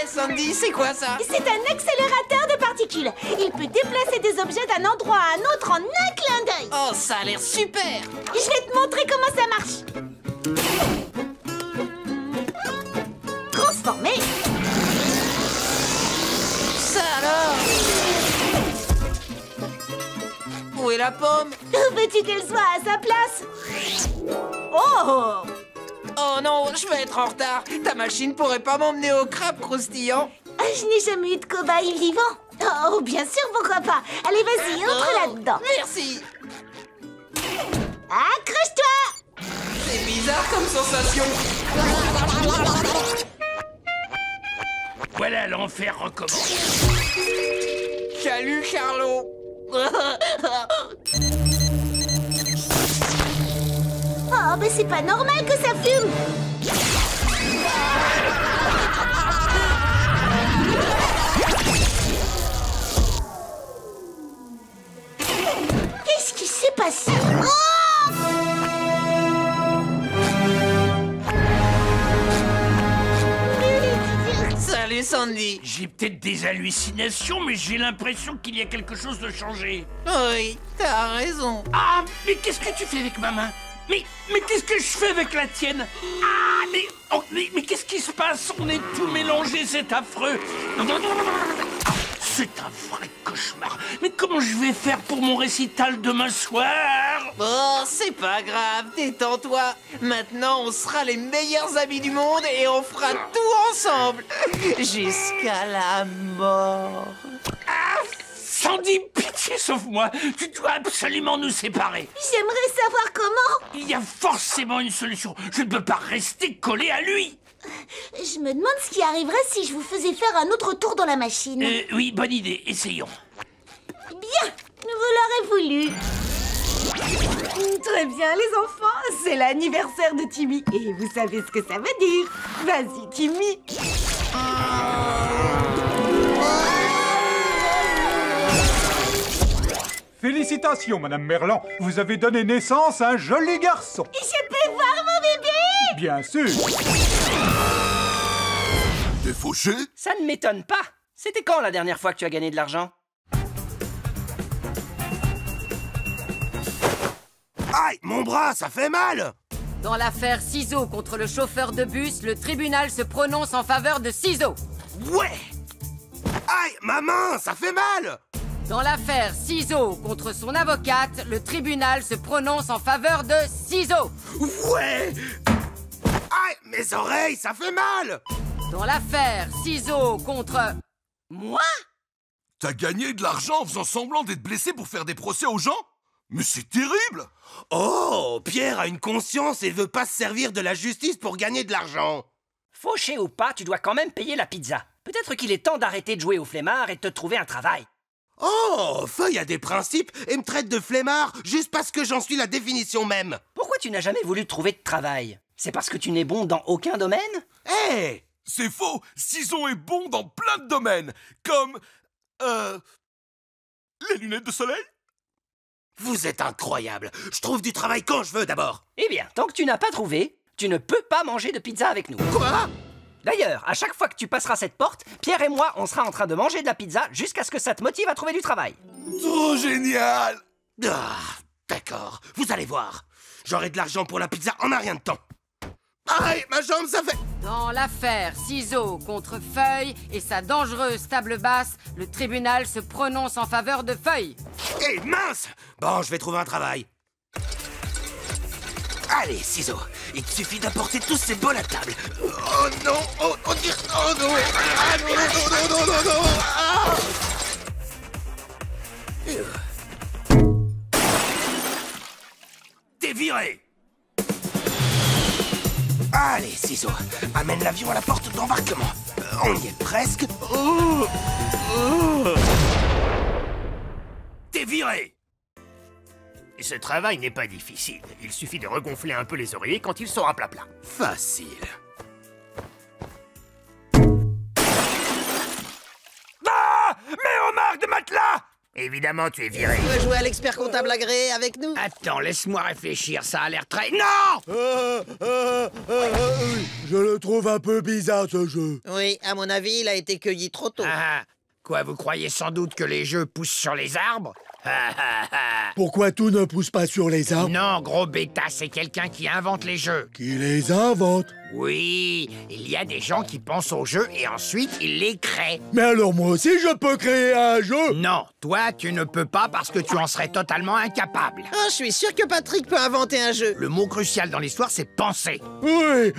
Ouais, Sandy, c'est quoi ça? C'est un accélérateur de particules. Il peut déplacer des objets d'un endroit à un autre en un clin d'œil. Oh, ça a l'air super! Je vais te montrer comment ça marche. Transformer. Ça alors? Où est la pomme? Où veux-tu qu'elle soit à sa place? Oh! Oh non, je vais être en retard. Ta machine pourrait pas m'emmener au crabe croustillant? Je n'ai jamais eu de cobaye vivant. Oh, bien sûr, pourquoi pas. Allez, vas-y, entre là-dedans. Merci. Accroche-toi! C'est bizarre comme sensation. Voilà, l'enfer recommence. Salut, Charlot. Oh, mais c'est pas normal que ça fume. Qu'est-ce qui s'est passé? Oh! Salut, Sandy. J'ai peut-être des hallucinations, mais j'ai l'impression qu'il y a quelque chose de changé. Oui, t'as raison. Ah, mais qu'est-ce que tu fais avec ma main? Mais qu'est-ce que je fais avec la tienne? Ah, mais qu'est-ce qui se passe? On est tout mélangé, c'est affreux. C'est un vrai cauchemar. Mais comment je vais faire pour mon récital demain soir? Oh, c'est pas grave, détends-toi. Maintenant, on sera les meilleurs amis du monde et on fera tout ensemble. Jusqu'à la mort. Ah, Sandy, pitié, sauve-moi. Tu dois absolument nous séparer. J'aimerais savoir comment. Il y a forcément une solution. Je ne peux pas rester collé à lui. Je me demande ce qui arriverait si je vous faisais faire un autre tour dans la machine. Oui, bonne idée. Essayons. Bien, vous l'aurez voulu. Très bien, les enfants, c'est l'anniversaire de Timmy. Et vous savez ce que ça veut dire. Vas-y, Timmy. Félicitations, Madame Merlan. Vous avez donné naissance à un joli garçon. Je peux voir mon bébé? Bien sûr. T'es fauché? Ça ne m'étonne pas. C'était quand la dernière fois que tu as gagné de l'argent? Aïe, mon bras, ça fait mal! Dans l'affaire Ciseaux contre le chauffeur de bus, le tribunal se prononce en faveur de Ciseaux. Ouais! Aïe, ma main, ça fait mal! Dans l'affaire Ciseaux contre son avocate, le tribunal se prononce en faveur de Ciseaux. Ouais! Aïe, mes oreilles, ça fait mal! Dans l'affaire Ciseaux contre... moi? T'as gagné de l'argent en faisant semblant d'être blessé pour faire des procès aux gens? Mais c'est terrible! Oh, Pierre a une conscience et veut pas se servir de la justice pour gagner de l'argent. Fauché ou pas, tu dois quand même payer la pizza. Peut-être qu'il est temps d'arrêter de jouer au flemmard et de te trouver un travail. Oh, Feuille a des principes et me traite de flemmard juste parce que j'en suis la définition même. Pourquoi tu n'as jamais voulu trouver de travail? C'est parce que tu n'es bon dans aucun domaine? Hé! C'est faux! Ciseaux est bon dans plein de domaines, comme... les lunettes de soleil? Vous êtes incroyable. Je trouve du travail quand je veux d'abord. Eh bien, tant que tu n'as pas trouvé, tu ne peux pas manger de pizza avec nous. Quoi? D'ailleurs, à chaque fois que tu passeras cette porte, Pierre et moi, on sera en train de manger de la pizza jusqu'à ce que ça te motive à trouver du travail. Trop génial! Ah, d'accord. Vous allez voir. J'aurai de l'argent pour la pizza en un rien de temps. Aïe, ma jambe, ça fait... Dans l'affaire Ciseaux contre Feuille et sa dangereuse table basse, le tribunal se prononce en faveur de Feuille. Eh, mince! Bon, je vais trouver un travail. Allez, Ciseaux, il te suffit d'apporter tous ces bols à table. Oh non! Oh non! Ah non! Non! Ah! T'es viré! Allez, Ciseaux, amène l'avion à la porte d'embarquement. On y est presque. Oh. T'es viré! Et ce travail n'est pas difficile. Il suffit de regonfler un peu les oreillers quand ils sont à plat. Facile. Ah! Mais on marque de matelas! Évidemment, tu es viré. Tu veux jouer à l'expert comptable agréé avec nous? Attends, laisse-moi réfléchir, ça a l'air très... Non! Je le trouve un peu bizarre, ce jeu. Oui, à mon avis, il a été cueilli trop tôt. Ah, quoi, vous croyez sans doute que les jeux poussent sur les arbres? Pourquoi tout ne pousse pas sur les arbres? Non, gros bêta, c'est quelqu'un qui invente les jeux. Qui les invente? Oui, il y a des gens qui pensent aux jeux et ensuite ils les créent. Mais alors moi aussi, je peux créer un jeu? Non, toi, tu ne peux pas parce que tu en serais totalement incapable. Oh, je suis sûr que Patrick peut inventer un jeu. Le mot crucial dans l'histoire, c'est penser. Oui,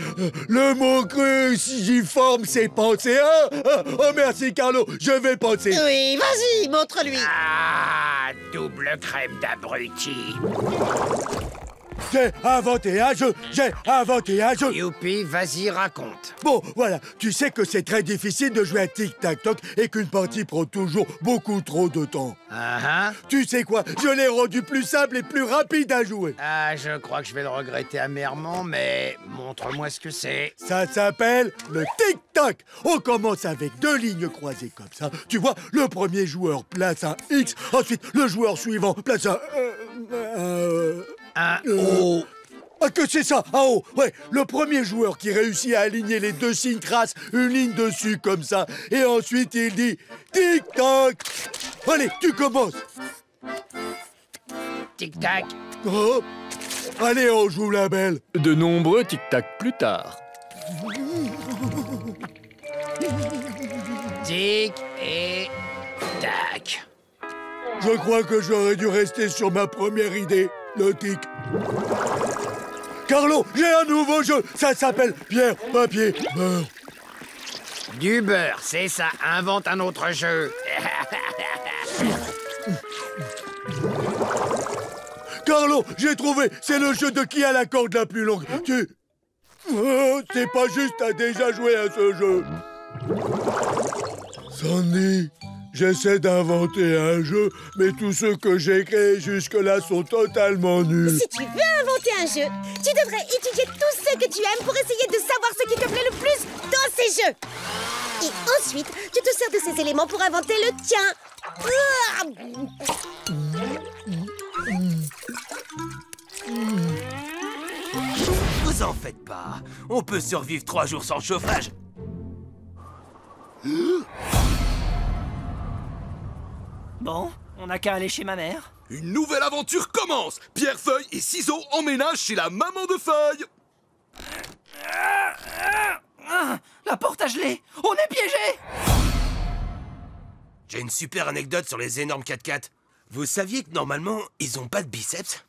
le mot cruciforme, c'est penser. Oh, merci, Carlo, je vais penser. Oui, vas-y, montre-lui. Ah, double crème d'abruti. J'ai inventé un jeu. Youpi, vas-y, raconte. Bon, voilà, tu sais que c'est très difficile de jouer à tic-tac-toc et qu'une partie prend toujours beaucoup trop de temps. Tu sais quoi, je l'ai rendu plus simple et plus rapide à jouer. Ah, je crois que je vais le regretter amèrement, mais montre-moi ce que c'est. Ça s'appelle le tic-tac. On commence avec 2 lignes croisées comme ça. Tu vois, le premier joueur place un X, ensuite le joueur suivant place un O. Ah, que c'est ça, un O. Ouais, le premier joueur qui réussit à aligner les 2 signes trace une ligne dessus comme ça. Et ensuite, il dit tic-tac. Allez, tu commences. Tic-tac. Oh. Allez, on joue la belle. De nombreux tic-tac plus tard. Tic et tac. Je crois que j'aurais dû rester sur ma première idée, le tic. Carlo, j'ai un nouveau jeu. Ça s'appelle Pierre, Papier, Beurre. Du beurre, c'est ça. Invente un autre jeu. Carlo, j'ai trouvé. C'est le jeu de qui a la corde la plus longue. C'est pas juste, t'as déjà joué à ce jeu. Sandy, j'essaie d'inventer un jeu, mais tous ceux que j'ai créés jusque-là sont totalement nuls. Si tu veux inventer un jeu, tu devrais étudier tous ceux que tu aimes pour essayer de savoir ce qui te plaît le plus dans ces jeux. Et ensuite, tu te sers de ces éléments pour inventer le tien. Vous en faites pas. On peut survivre 3 jours sans chauffage. Bon, on n'a qu'à aller chez ma mère. Une nouvelle aventure commence. Pierre, Feuille et Ciseaux emménagent chez la maman de Feuille. La porte a gelé. On est piégés. J'ai une super anecdote sur les énormes 4x4. Vous saviez que normalement, ils ont pas de biceps?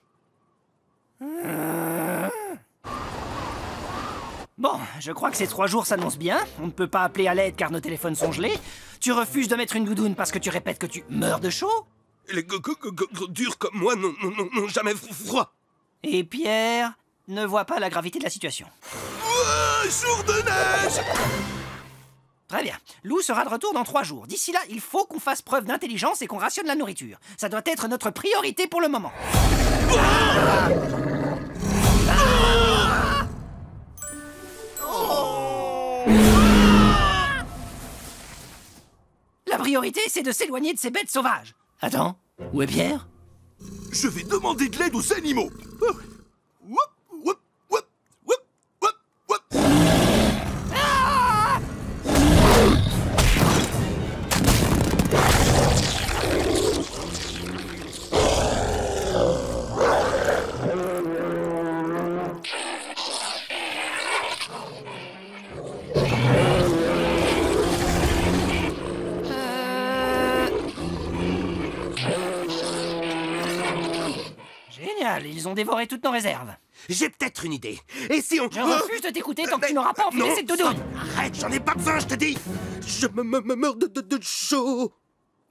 Bon, je crois que ces 3 jours s'annoncent bien. On ne peut pas appeler à l'aide car nos téléphones sont gelés. Tu refuses de mettre une doudoune parce que tu répètes que tu meurs de chaud. Les durs comme moi n'ont jamais froid. Et Pierre ne voit pas la gravité de la situation. Jour de neige! Très bien. Lou sera de retour dans 3 jours. D'ici là, il faut qu'on fasse preuve d'intelligence et qu'on rationne la nourriture. Ça doit être notre priorité pour le moment. La priorité, c'est de s'éloigner de ces bêtes sauvages. Attends, où est Pierre? Je vais demander de l'aide aux animaux. Génial, ils ont dévoré toutes nos réserves. J'ai peut-être une idée. Et si on... Je refuse de t'écouter tant que tu n'auras pas enfilé cette doudoune. Arrête, j'en ai pas besoin, je te dis. Je me meurs de chaud.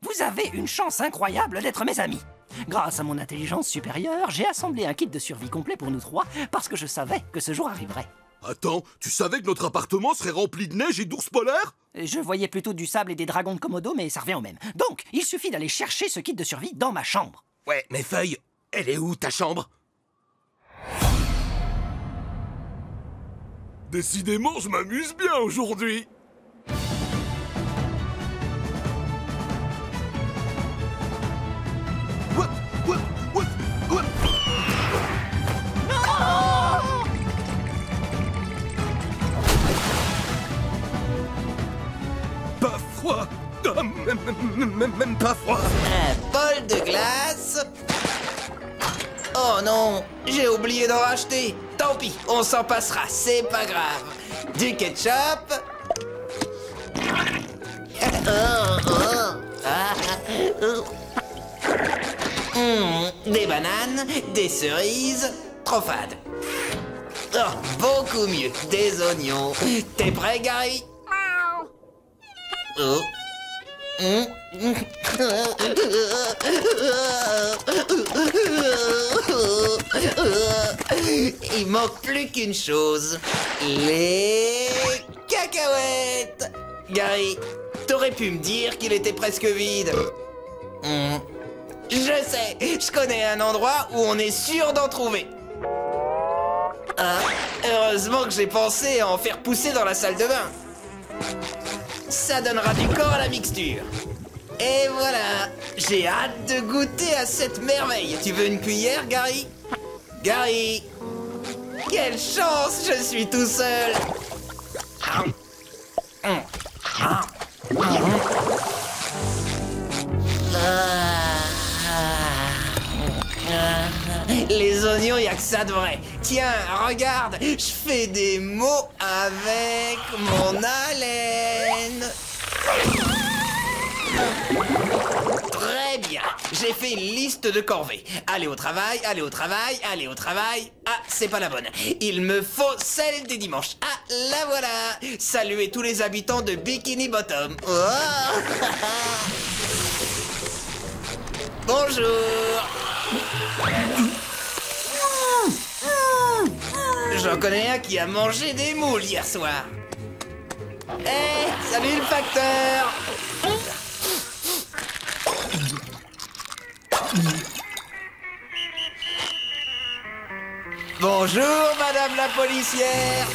Vous avez une chance incroyable d'être mes amis. Grâce à mon intelligence supérieure, j'ai assemblé un kit de survie complet pour nous 3 parce que je savais que ce jour arriverait. Attends, tu savais que notre appartement serait rempli de neige et d'ours polaires? Je voyais plutôt du sable et des dragons de Komodo, mais ça revient au même. Donc, il suffit d'aller chercher ce kit de survie dans ma chambre. Ouais, mais Feuille, elle est où ta chambre? Décidément, je m'amuse bien aujourd'hui. froid. Ah, même pas froid. Un bol de glace. Oh non, j'ai oublié d'en racheter. Tant pis, on s'en passera, c'est pas grave. Du ketchup. Des bananes, des cerises, trop fade. Oh, beaucoup mieux, des oignons. T'es prêt, Gary? Oh. Il manque plus qu'une chose. Les cacahuètes. Gary, t'aurais pu me dire qu'il était presque vide. Je sais, je connais un endroit où on est sûr d'en trouver. Ah, heureusement que j'ai pensé à en faire pousser dans la salle de bain. Ça donnera du corps à la mixture. Et voilà, j'ai hâte de goûter à cette merveille. Tu veux une cuillère, Gary? Gary! Quelle chance, je suis tout seul. Les oignons, y a que ça de vrai. Tiens, regarde, je fais des mots avec mon haleine. Très bien, j'ai fait une liste de corvées. Aller au travail, aller au travail, aller au travail. Ah, c'est pas la bonne. Il me faut celle des dimanches. Ah, la voilà. Saluer tous les habitants de Bikini Bottom. Oh. Bonjour. J'en connais un qui a mangé des moules hier soir. Hé, salut le facteur. Bonjour, madame la policière.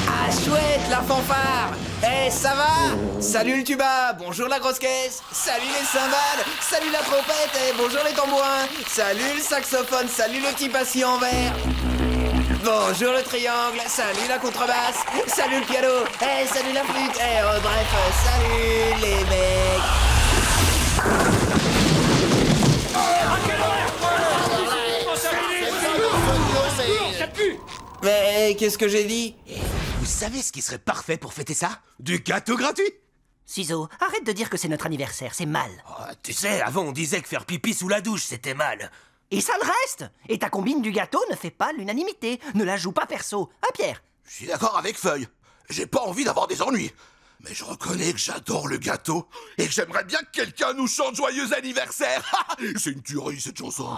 Ah, chouette, la fanfare. Eh, ça va? Salut le tuba, bonjour la grosse caisse, salut les cymbales, salut la trompette, et bonjour les tambourins, salut le saxophone, salut le petit passis en verre. Bonjour le triangle, salut la contrebasse, salut le piano, et salut la flûte, et bref, salut les mecs. Mais qu'est-ce que j'ai dit? Vous savez ce qui serait parfait pour fêter ça? Du gâteau gratuit! Ciseaux, arrête de dire que c'est notre anniversaire, c'est mal. Oh, tu sais, avant on disait que faire pipi sous la douche, c'était mal. Et ça le reste. Et ta combine du gâteau ne fait pas l'unanimité. Ne la joue pas perso. Hein, Pierre? Je suis d'accord avec Feuille. J'ai pas envie d'avoir des ennuis. Mais je reconnais que j'adore le gâteau et que j'aimerais bien que quelqu'un nous chante joyeux anniversaire. C'est une tuerie cette chanson.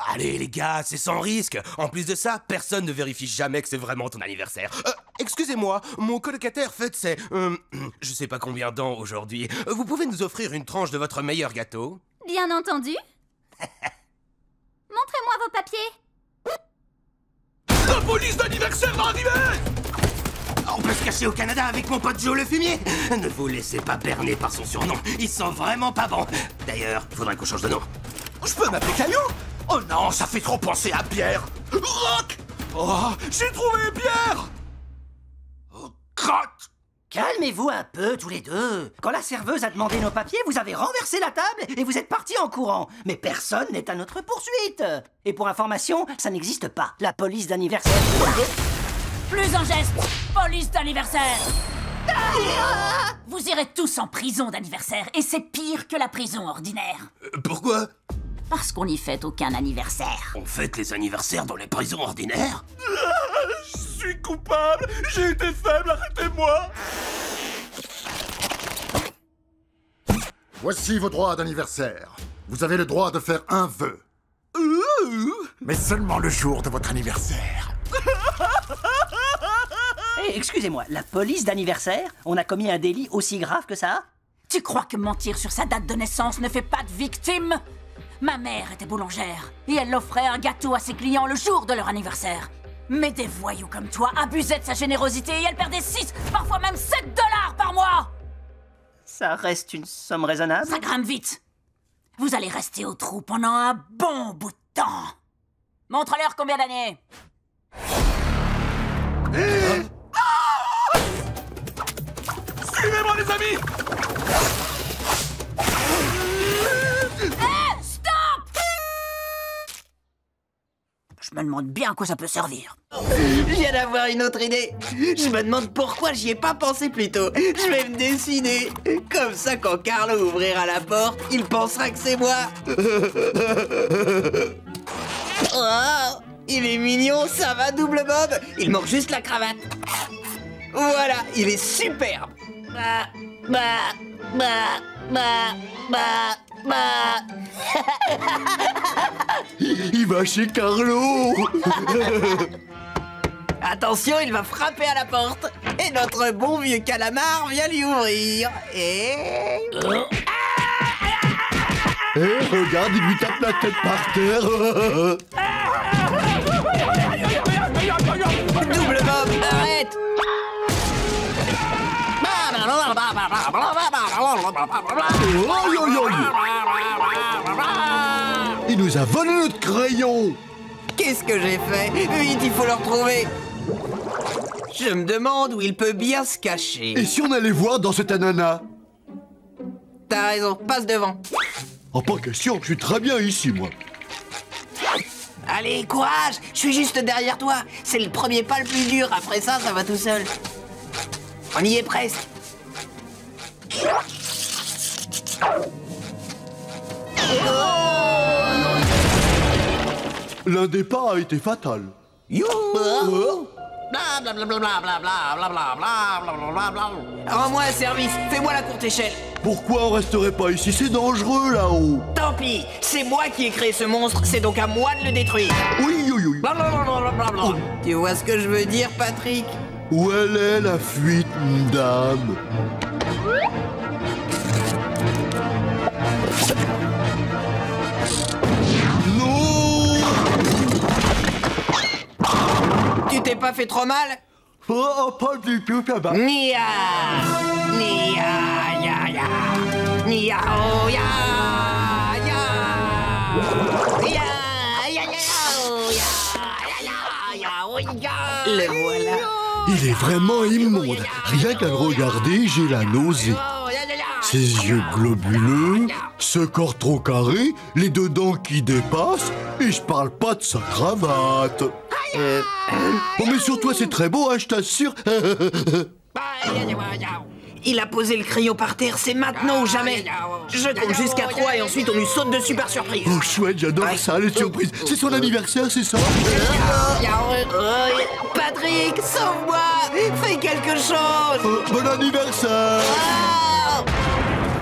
Allez les gars, c'est sans risque. En plus de ça, personne ne vérifie jamais que c'est vraiment ton anniversaire. Excusez-moi, mon colocataire fête ses... je sais pas combien d'ans aujourd'hui. Vous pouvez nous offrir une tranche de votre meilleur gâteau? Bien entendu. Montrez-moi vos papiers. La police d'anniversaire va arriver! On peut se cacher au Canada avec mon pote Joe le fumier. Ne vous laissez pas berner par son surnom. Il sent vraiment pas bon. D'ailleurs, faudrait qu'on change de nom. Je peux m'appeler Caillou? Oh non, ça fait trop penser à Pierre. Rock! Oh, j'ai trouvé Pierre! Oh, crotte! Calmez-vous un peu, tous les deux. Quand la serveuse a demandé nos papiers, vous avez renversé la table et vous êtes partis en courant. Mais personne n'est à notre poursuite. Et pour information, ça n'existe pas. La police d'anniversaire... Plus un geste. Police d'anniversaire. Vous irez tous en prison d'anniversaire. Et c'est pire que la prison ordinaire. Pourquoi? Parce qu'on n'y fête aucun anniversaire. On fête les anniversaires dans les prisons ordinaires? Je suis coupable. J'ai été faible, arrêtez-moi. Voici vos droits d'anniversaire. Vous avez le droit de faire un vœu. Mais seulement le jour de votre anniversaire. Hey, excusez-moi, la police d'anniversaire? On a commis un délit aussi grave que ça? Tu crois que mentir sur sa date de naissance ne fait pas de victime? Ma mère était boulangère et elle offrait un gâteau à ses clients le jour de leur anniversaire. Mais des voyous comme toi abusaient de sa générosité et elle perdait 6, parfois même 7 $ par mois. Ça reste une somme raisonnable? Ça grimpe vite. Vous allez rester au trou pendant un bon bout de temps. Montre-leur combien d'années. Suivez-moi, les amis! Stop! Je me demande bien à quoi ça peut servir. Je viens d'avoir une autre idée. Je me demande pourquoi j'y ai pas pensé plus tôt. Je vais me dessiner. Comme ça, quand Carlo ouvrira la porte, il pensera que c'est moi. Oh, il est mignon, ça va, double bob. Il manque juste la cravate. Voilà, il est superbe. Il va chez Carlo. Attention, il va frapper à la porte. Et notre bon vieux calamar vient lui ouvrir. Et... regarde, il lui tape la tête par terre. Double Bob, arrête! Il nous a volé notre crayon. Qu'est-ce que j'ai fait? Vite, il faut le retrouver. Je me demande où il peut bien se cacher. Et si on allait voir dans cet ananas? T'as raison, passe devant. Oh, pas question, je suis très bien ici, moi. Allez, courage! Je suis juste derrière toi. C'est le premier pas le plus dur. Après ça, ça va tout seul. On y est presque. L'un des pas a été fatal. Rends-moi un service. Fais-moi la courte échelle. Pourquoi on resterait pas ici? C'est dangereux, là-haut. Tant pis. C'est moi qui ai créé ce monstre. C'est donc à moi de le détruire. Oui, oui, oui. Tu vois ce que je veux dire, Patrick? Où elle est, la fuite, dame? Non! Tu t'es pas fait trop mal? Oh, pas du tout, ça va. Nia! Nia! Ya! Ya! Nia! Oh! Ya! Ya! Ya! Ya! Ya! Oh! Ya! Ya! Ya! Oh! Ya! Le voilà. Il est vraiment immonde. Rien qu'à le regarder, j'ai la nausée. Ses yeux globuleux, ce corps trop carré, les deux dents qui dépassent, et je parle pas de sa cravate. Oh, mais sur toi, c'est très beau, hein, je t'assure. Il a posé le crayon par terre, c'est maintenant ou jamais. Je compte jusqu'à 3 et ensuite on lui saute dessus par surprise. Oh, chouette, j'adore ça, les surprises. C'est son anniversaire, c'est ça? Patrick, sauve-moi! Fais quelque chose! Bon anniversaire!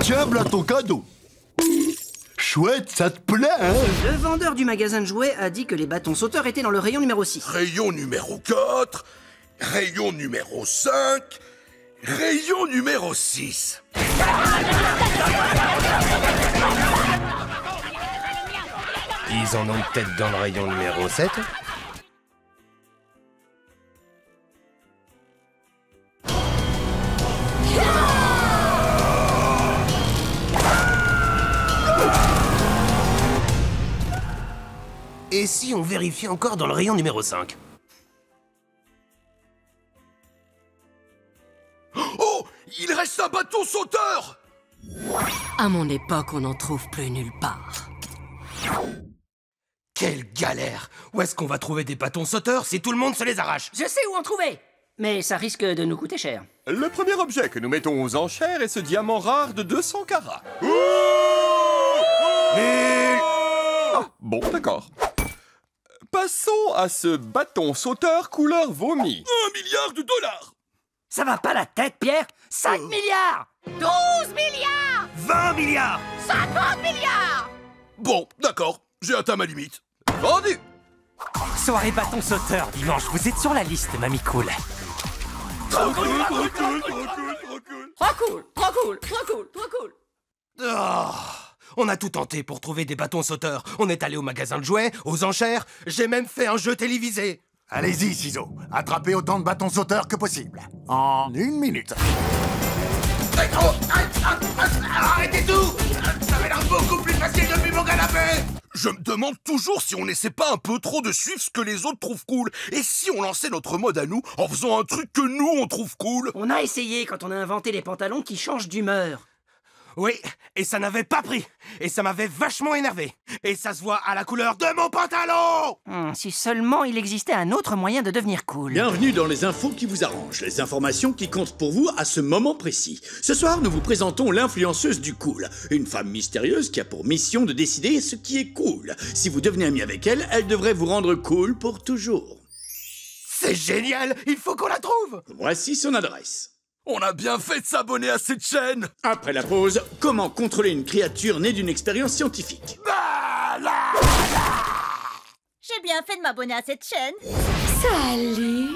Tiens, voilà ton cadeau. Chouette, ça te plaît, hein? Le vendeur du magasin de jouets a dit que les bâtons sauteurs étaient dans le rayon numéro 6. Rayon numéro 4, rayon numéro 5, rayon numéro 6. Ils en ont peut-être dans le rayon numéro 7. Et si on vérifie encore dans le rayon numéro 5? Oh! Il reste un bâton sauteur! À mon époque, on n'en trouve plus nulle part. Quelle galère! Où est-ce qu'on va trouver des bâtons sauteurs si tout le monde se les arrache? Je sais où en trouver, mais ça risque de nous coûter cher. Le premier objet que nous mettons aux enchères est ce diamant rare de 200 carats. Ah, bon, d'accord. Passons à ce bâton sauteur couleur vomi. 1 milliard de dollars! Ça va pas la tête, Pierre? 5 milliards! 12 milliards! 20 milliards! 50 milliards! Bon, d'accord, j'ai atteint ma limite. Vendu! Soirée bâton sauteur dimanche, vous êtes sur la liste, mamie cool. Trop cool, trop cool, trop cool, trop cool. Trop cool, trop cool, trop cool, trop cool. Oh, on a tout tenté pour trouver des bâtons sauteurs. On est allé au magasin de jouets, aux enchères. J'ai même fait un jeu télévisé. Allez-y, ciseaux. Attrapez autant de bâtons sauteurs que possible. En 1 minute. Arrêtez tout! Ça va l'air beaucoup plus facile depuis mon canapé! Je me demande toujours si on n'essaie pas un peu trop de suivre ce que les autres trouvent cool. Et si on lançait notre mode à nous en faisant un truc que nous on trouve cool? On a essayé quand on a inventé les pantalons qui changent d'humeur. Oui, et ça n'avait pas pris. Et ça m'avait vachement énervé. Et ça se voit à la couleur de mon pantalon! Si seulement il existait un autre moyen de devenir cool. Bienvenue dans les infos qui vous arrangent, les informations qui comptent pour vous à ce moment précis. Ce soir, nous vous présentons l'influenceuse du cool, une femme mystérieuse qui a pour mission de décider ce qui est cool. Si vous devenez ami avec elle, elle devrait vous rendre cool pour toujours. C'est génial! Il faut qu'on la trouve! Voici son adresse. On a bien fait de s'abonner à cette chaîne! Après la pause, comment contrôler une créature née d'une expérience scientifique? J'ai bien fait de m'abonner à cette chaîne. Salut!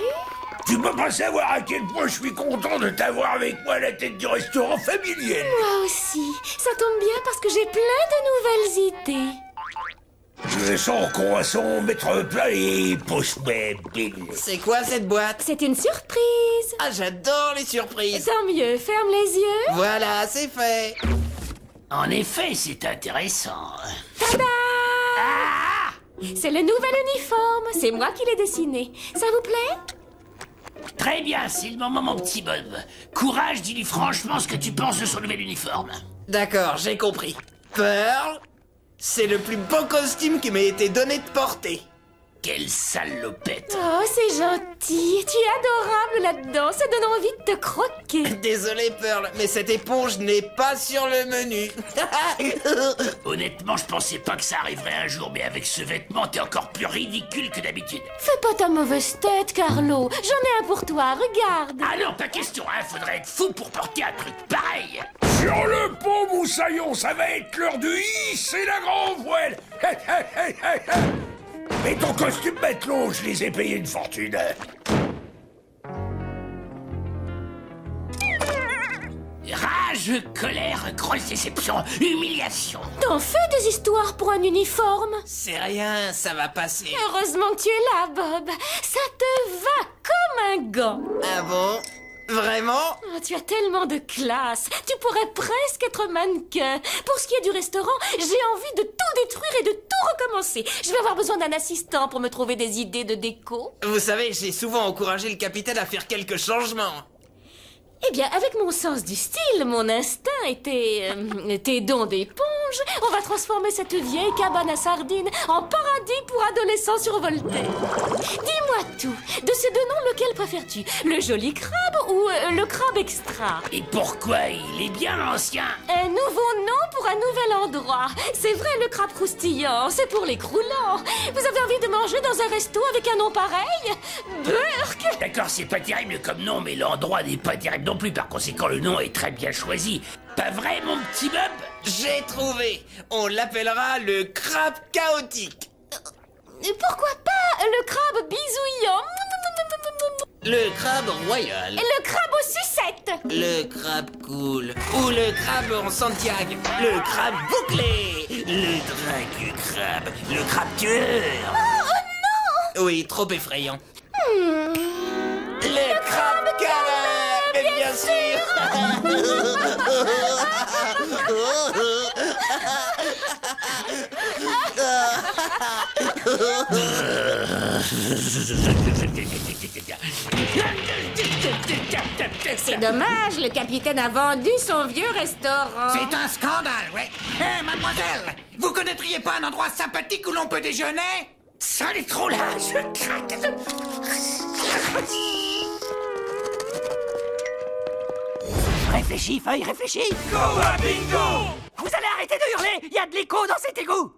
Tu peux pas savoir à quel point je suis content de t'avoir avec moi à la tête du restaurant familial. Moi aussi. Ça tombe bien parce que j'ai plein de nouvelles idées. Sans croissant, mettre plat et pousse-moi bille. C'est quoi cette boîte? C'est une surprise. Ah, j'adore les surprises. Tant mieux, ferme les yeux. Voilà, c'est fait. En effet, c'est intéressant. Tada! C'est le nouvel uniforme. C'est moi qui l'ai dessiné. Ça vous plaît? Très bien, c'est le moment, mon petit Bob. Courage, dis-lui franchement ce que tu penses de son nouvel uniforme. D'accord, j'ai compris. Pearl, c'est le plus beau costume qui m'a été donné de porter. Quelle salopette. Oh, c'est gentil. Tu es adorable là-dedans. Ça donne envie de te croquer. Désolé, Pearl, mais cette éponge n'est pas sur le menu. Honnêtement, je pensais pas que ça arriverait un jour, mais avec ce vêtement, t'es encore plus ridicule que d'habitude. Fais pas ta mauvaise tête, Carlo. J'en ai un pour toi, regarde. Ah non, pas question, hein. Faudrait être fou pour porter un truc pareil. Sur le pont, Moussaillon, ça va être l'heure du hiss et la grande voile. Et ton costume matelot, je les ai payés une fortune. Rage, colère, grosse déception, humiliation. T'en fais des histoires pour un uniforme? C'est rien, ça va passer. Heureusement que tu es là, Bob. Ça te va comme un gant. Ah bon? Vraiment? Oh, tu as tellement de classe. Tu pourrais presque être mannequin. Pour ce qui est du restaurant, j'ai envie de tout détruire et de tout recommencer. Je vais avoir besoin d'un assistant pour me trouver des idées de déco. Vous savez, j'ai souvent encouragé le capitaine à faire quelques changements. Eh bien, avec mon sens du style, mon instinct était... tes dons d'éponge. On va transformer cette vieille cabane à sardines en paradis pour adolescents survoltés. Dis-moi tout. De ces deux noms, lequel préfères-tu? Le joli crabe ou le crabe extra? Et pourquoi il est bien l'ancien? Un nouveau nom pour un nouvel endroit. C'est vrai, le crabe croustillant, c'est pour les croulants. Vous avez envie de manger dans un resto avec un nom pareil? Burk! D'accord, c'est pas terrible comme nom, mais l'endroit n'est pas terrible non plus. Par conséquent, le nom est très bien choisi. Pas vrai, mon petit Bob? J'ai trouvé. On l'appellera le crabe chaotique. Pourquoi pas le crabe bisouillant? Le crabe royal. Le crabe aux sucettes. Le crabe cool. Ou le crabe en Santiago. Le crabe bouclé. Le drague crabe. Le crabe tueur. Oh non! Oui, trop effrayant. Le crabe câlin, mais bien sûr. C'est dommage, le capitaine a vendu son vieux restaurant. C'est un scandale, ouais. Hé, mademoiselle, vous connaîtriez pas un endroit sympathique où l'on peut déjeuner? Ça est trop là, je craque. Réfléchis, Feuille, réfléchis. Go à bingo! Vous allez arrêter de hurler. Il y a de l'écho dans cet égout.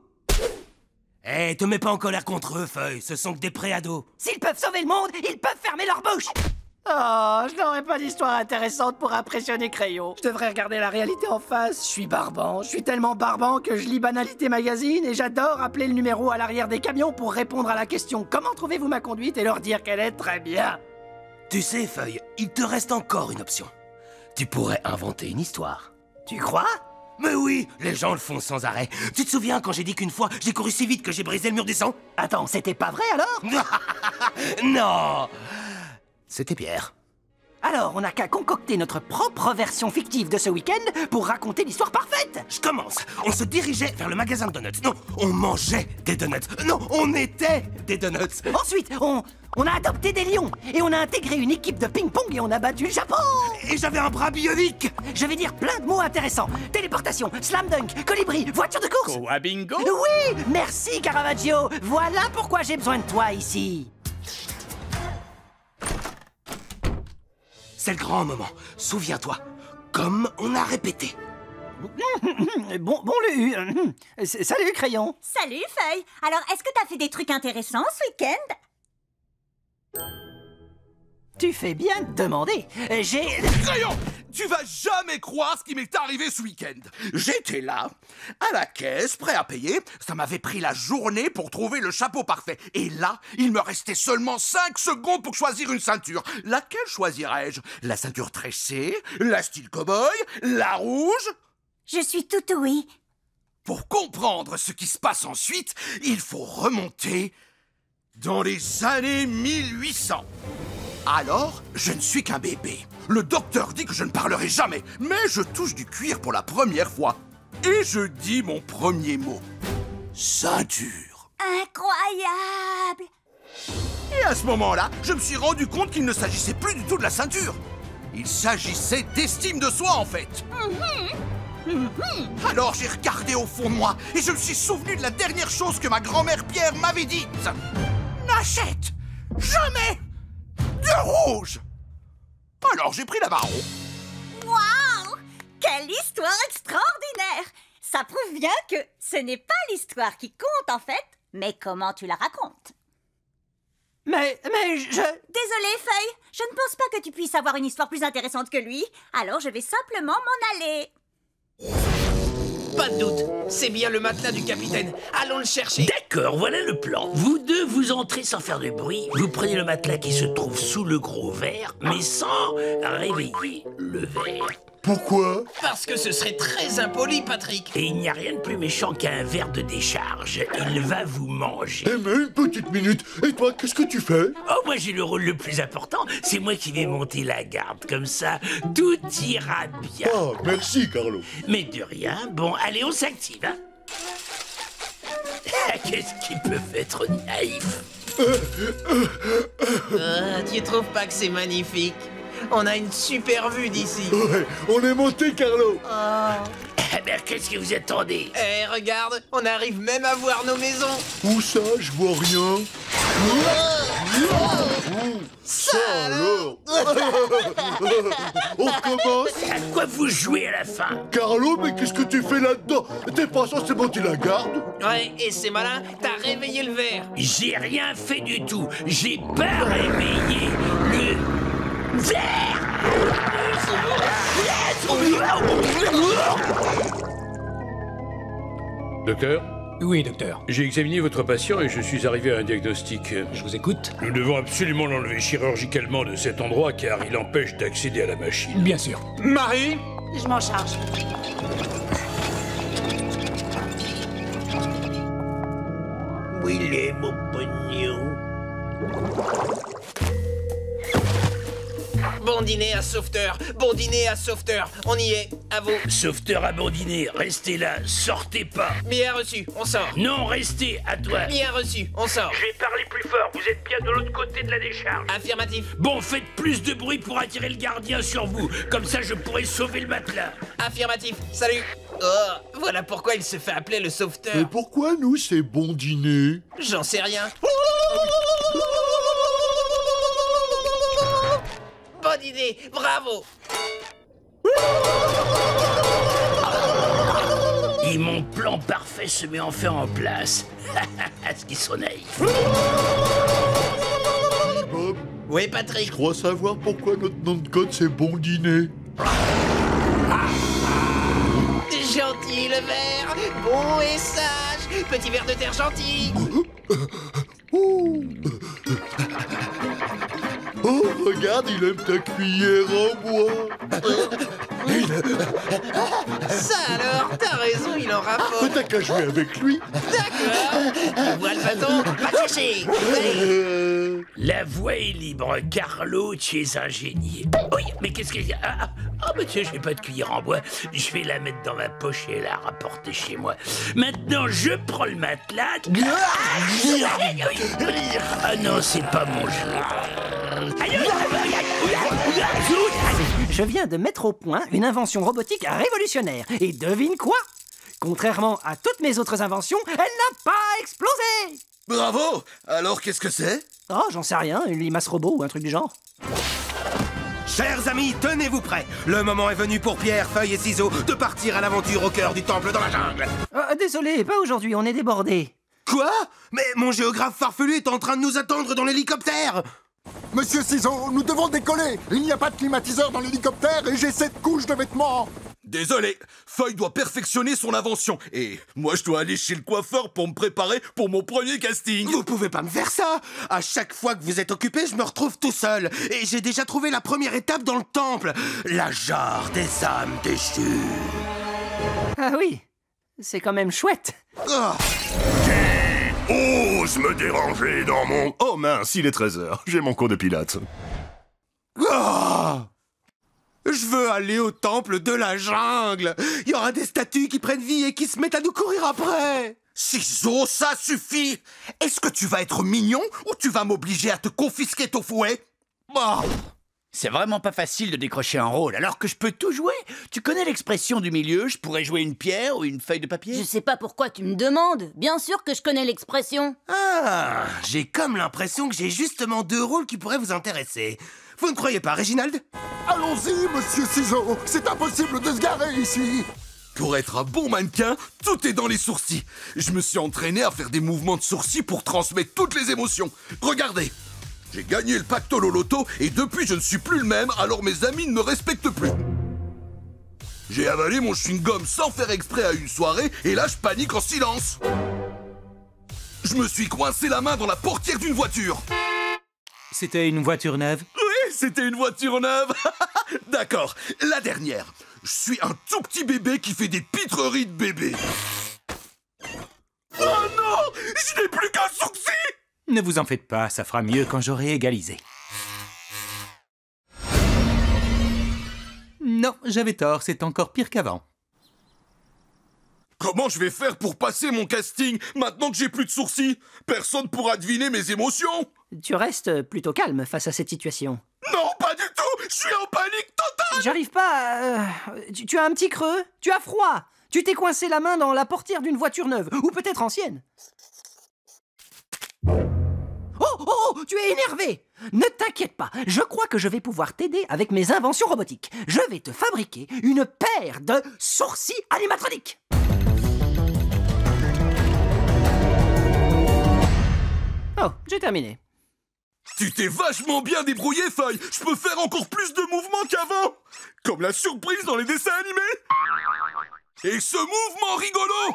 Eh, te mets pas en colère contre eux, Feuille. Ce sont que des préados. S'ils peuvent sauver le monde, ils peuvent fermer leur bouche. Oh, je n'aurais pas d'histoire intéressante pour impressionner Crayon. Je devrais regarder la réalité en face. Je suis barbant. Je suis tellement barbant que je lis Banalité Magazine et j'adore appeler le numéro à l'arrière des camions pour répondre à la question « Comment trouvez-vous ma conduite ?» et leur dire qu'elle est très bien. Tu sais, Feuille, il te reste encore une option. Tu pourrais inventer une histoire. Tu crois? Mais oui, les gens le font sans arrêt. Tu te souviens quand j'ai dit qu'une fois, j'ai couru si vite que j'ai brisé le mur du sang? Attends, c'était pas vrai alors? Non! C'était Pierre. Alors, on n'a qu'à concocter notre propre version fictive de ce week-end pour raconter l'histoire parfaite. Je commence. On se dirigeait vers le magasin de donuts. Non, on mangeait des donuts. Non, on était des donuts. Ensuite, on a adopté des lions et on a intégré une équipe de ping-pong et on a battu le Japon. Et j'avais un bras bionique. Je vais dire plein de mots intéressants. Téléportation, slam dunk, colibri, voiture de course. Koa bingo. Oui, merci Caravaggio. Voilà pourquoi j'ai besoin de toi ici. C'est le grand moment. Souviens-toi, comme on a répété. Bon Lu. Salut Crayon. Salut Feuille. Alors, est-ce que t'as fait des trucs intéressants ce week-end? Tu fais bien de demander. J'ai... Crayon, tu vas jamais croire ce qui m'est arrivé ce week-end. J'étais là, à la caisse, prêt à payer. Ça m'avait pris la journée pour trouver le chapeau parfait. Et là, il me restait seulement 5 secondes pour choisir une ceinture. Laquelle choisirais-je? La ceinture tressée, la style cow-boy, la rouge? Je suis tout oui. Pour comprendre ce qui se passe ensuite, il faut remonter dans les années 1800. Alors, je ne suis qu'un bébé. Le docteur dit que je ne parlerai jamais, mais je touche du cuir pour la première fois. Et je dis mon premier mot. Ceinture. Incroyable! Et à ce moment-là, je me suis rendu compte qu'il ne s'agissait plus du tout de la ceinture. Il s'agissait d'estime de soi, en fait. Alors j'ai regardé au fond de moi et je me suis souvenu de la dernière chose que ma grand-mère Pierre m'avait dite. N'achète jamais de rouge. Alors j'ai pris la marron. Waouh! Quelle histoire extraordinaire! Ça prouve bien que ce n'est pas l'histoire qui compte en fait, mais comment tu la racontes. Mais je... Désolée Feuille, je ne pense pas que tu puisses avoir une histoire plus intéressante que lui, alors je vais simplement m'en aller. Pas de doute, c'est bien le matelas du capitaine. Allons le chercher. D'accord, voilà le plan. Vous deux, vous entrez sans faire de bruit. Vous prenez le matelas qui se trouve sous le gros verre, mais sans réveiller le verre. Pourquoi? Parce que ce serait très impoli, Patrick. Et il n'y a rien de plus méchant qu'un ver de décharge. Il va vous manger. Eh mais une petite minute. Et toi, qu'est-ce que tu fais? Oh, moi j'ai le rôle le plus important. C'est moi qui vais monter la garde. Comme ça, tout ira bien. Ah, merci, Carlo. Mais de rien. Bon, allez, on s'active, hein. Qu'est-ce qui peut être naïf? Tu trouves pas que c'est magnifique? On a une super vue d'ici. Ouais, on est monté, Carlo. Eh ben, qu'est-ce que vous attendez? Eh, regarde, on arrive même à voir nos maisons. Où ça? Je vois rien. Ça alors. On recommence. À quoi vous jouez à la fin? Carlo, mais qu'est-ce que tu fais là-dedans? T'es pas censé monter la garde? Ouais, et c'est malin, t'as réveillé le verre. J'ai rien fait du tout. J'ai pas réveillé le verre. Docteur? Oui, docteur. J'ai examiné votre patient et je suis arrivé à un diagnostic. Je vous écoute. Nous devons absolument l'enlever chirurgicalement de cet endroit car il empêche d'accéder à la machine. Bien sûr. Marie? Je m'en charge. Où il est, mon pognon? Bon dîner à Sauveteur, bon dîner à Sauveteur. On y est, à vous. Sauveteur abandonné, restez là, sortez pas. Bien reçu, on sort. Non, restez, à toi. Bien reçu, on sort. Je vais parler plus fort, vous êtes bien de l'autre côté de la décharge. Affirmatif. Bon, faites plus de bruit pour attirer le gardien sur vous. Comme ça, je pourrai sauver le matelas. Affirmatif, salut. Oh, voilà pourquoi il se fait appeler le Sauveteur. Et pourquoi nous, c'est bon dîner? J'en sais rien. Bonne idée, bravo. Et mon plan parfait se met enfin en place. Est-ce qu'ils sont naïfs? Bob, Oui, Patrick. je crois savoir pourquoi notre nom de code, c'est bon dîner. Gentil le verre, bon et sage, petit verre de terre gentil. Oh, regarde, il aime ta cuillère en bois. Ça alors, t'as raison, il en rapporte. T'as qu'à jouer avec lui. D'accord. Tu vois le bâton, va te chercher. Allez. La voie est libre, Carlo, tu es un génie. Oui, mais qu'est-ce qu'il y a? Mais tiens, j'ai pas de cuillère en bois. Je vais la mettre dans ma poche et la rapporter chez moi. Maintenant, je prends le matelas. Ah non, c'est pas mon jeu. Je viens de mettre au point une invention robotique révolutionnaire. Et devine quoi? Contrairement à toutes mes autres inventions, elle n'a pas explosé! Bravo! Alors qu'est-ce que c'est? Oh, j'en sais rien, une limace robot ou un truc du genre. Chers amis, tenez-vous prêts. Le moment est venu pour Pierre, Feuille et Ciseaux de partir à l'aventure au cœur du temple dans la jungle. Désolé, pas aujourd'hui, on est débordés. Quoi? Mais mon géographe farfelu est en train de nous attendre dans l'hélicoptère. Monsieur Ciseaux, nous devons décoller. Il n'y a pas de climatiseur dans l'hélicoptère et j'ai 7 couches de vêtements. Désolé, Feuille doit perfectionner son invention. Et moi, je dois aller chez le coiffeur pour me préparer pour mon premier casting. Vous pouvez pas me faire ça. À chaque fois que vous êtes occupé, je me retrouve tout seul. Et j'ai déjà trouvé la première étape dans le temple. La jarre des âmes déchues. Ah oui, c'est quand même chouette. Ose me déranger dans mon... Oh mince, il est 13h. J'ai mon cours de pilates. Je veux aller au temple de la jungle. Il y aura des statues qui prennent vie et qui se mettent à nous courir après. Ciseaux, ça suffit. Est-ce que tu vas être mignon ou tu vas m'obliger à te confisquer ton fouet? C'est vraiment pas facile de décrocher un rôle, alors que je peux tout jouer. Tu connais l'expression du milieu, je pourrais jouer une pierre ou une feuille de papier? Je sais pas pourquoi tu me demandes. Bien sûr que je connais l'expression. Ah, j'ai comme l'impression que j'ai justement 2 rôles qui pourraient vous intéresser. Vous ne croyez pas, Réginald? Allons-y, monsieur Ciseaux. C'est impossible de se garer ici. Pour être un bon mannequin, tout est dans les sourcils. Je me suis entraîné à faire des mouvements de sourcils pour transmettre toutes les émotions. Regardez. J'ai gagné le pactole au loto et depuis je ne suis plus le même, alors mes amis ne me respectent plus. J'ai avalé mon chewing-gum sans faire exprès à une soirée et là je panique en silence. Je me suis coincé la main dans la portière d'une voiture. C'était une voiture neuve? Oui, c'était une voiture neuve. D'accord, la dernière. Je suis un tout petit bébé qui fait des pitreries de bébé. Oh non, je n'ai plus qu'un sourcil. Ne vous en faites pas, ça fera mieux quand j'aurai égalisé. Non, j'avais tort, c'est encore pire qu'avant. Comment je vais faire pour passer mon casting maintenant que j'ai plus de sourcils? Personne pourra deviner mes émotions. Tu restes plutôt calme face à cette situation. Non, pas du tout. Je suis en panique totale. J'arrive pas à... Tu as un petit creux? Tu as froid? Tu t'es coincé la main dans la portière d'une voiture neuve, ou peut-être ancienne. Oh, tu es énervé! Ne t'inquiète pas, je crois que je vais pouvoir t'aider avec mes inventions robotiques. Je vais te fabriquer une paire de sourcils animatroniques. Oh, j'ai terminé. Tu t'es vachement bien débrouillé, Feuille. Je peux faire encore plus de mouvements qu'avant. Comme la surprise dans les dessins animés. Et ce mouvement rigolo.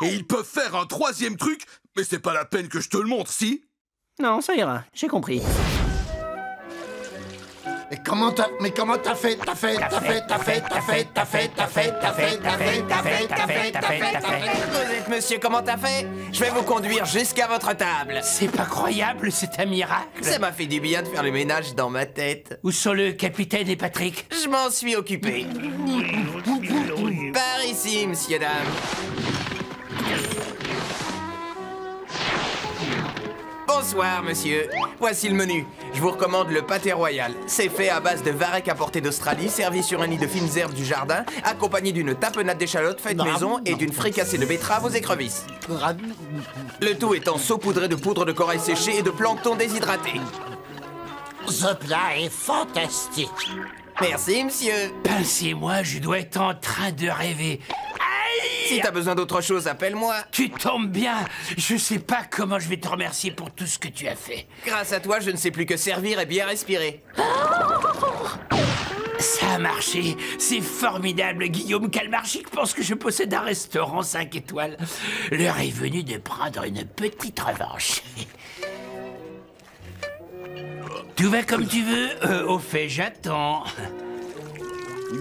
Et ils peuvent faire un 3e truc, mais c'est pas la peine que je te le montre, si? Non, ça ira, j'ai compris. Mais comment t'as fait? Vous êtes monsieur, comment t'as fait? Je vais vous conduire jusqu'à votre table. C'est pas croyable, c'est un miracle. Ça m'a fait du bien de faire le ménage dans ma tête. Où sont le capitaine et Patrick? Je m'en suis occupé. Par ici, monsieur, dame. Bonsoir, monsieur. Voici le menu. Je vous recommande le pâté royal. C'est fait à base de varech importé d'Australie, servi sur un nid de fines herbes du jardin, accompagné d'une tapenade d'échalotes faite maison et d'une fricassée de betterave aux écrevisses. Le tout étant saupoudré de poudre de corail séché et de plancton déshydraté. Ce plat est fantastique. Merci, monsieur. Pincez-moi, je dois être en train de rêver. Si t'as besoin d'autre chose, appelle-moi. Tu tombes bien. Je sais pas comment je vais te remercier pour tout ce que tu as fait. Grâce à toi, je ne sais plus que servir et bien respirer. Ça a marché. C'est formidable. Guillaume Calmarchic pense que je possède un restaurant 5 étoiles. L'heure est venue de prendre une petite revanche. Tout va comme tu veux. Au fait, j'attends.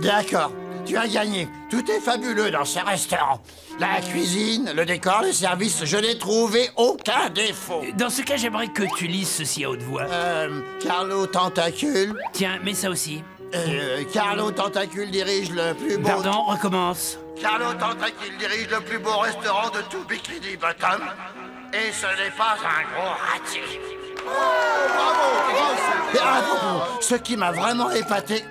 D'accord. tu as gagné. Tout est fabuleux dans ce restaurant. La cuisine, le décor, le service, je n'ai trouvé aucun défaut. Dans ce cas, j'aimerais que tu lises ceci à haute voix. Carlo Tentacule. Tiens, mets ça aussi. Carlo Tentacule dirige le plus beau... Pardon, recommence. Carlo Tentacule dirige le plus beau restaurant de tout Bikini Bottom. Et ce n'est pas un gros raté. Bravo. Ce qui m'a vraiment épaté...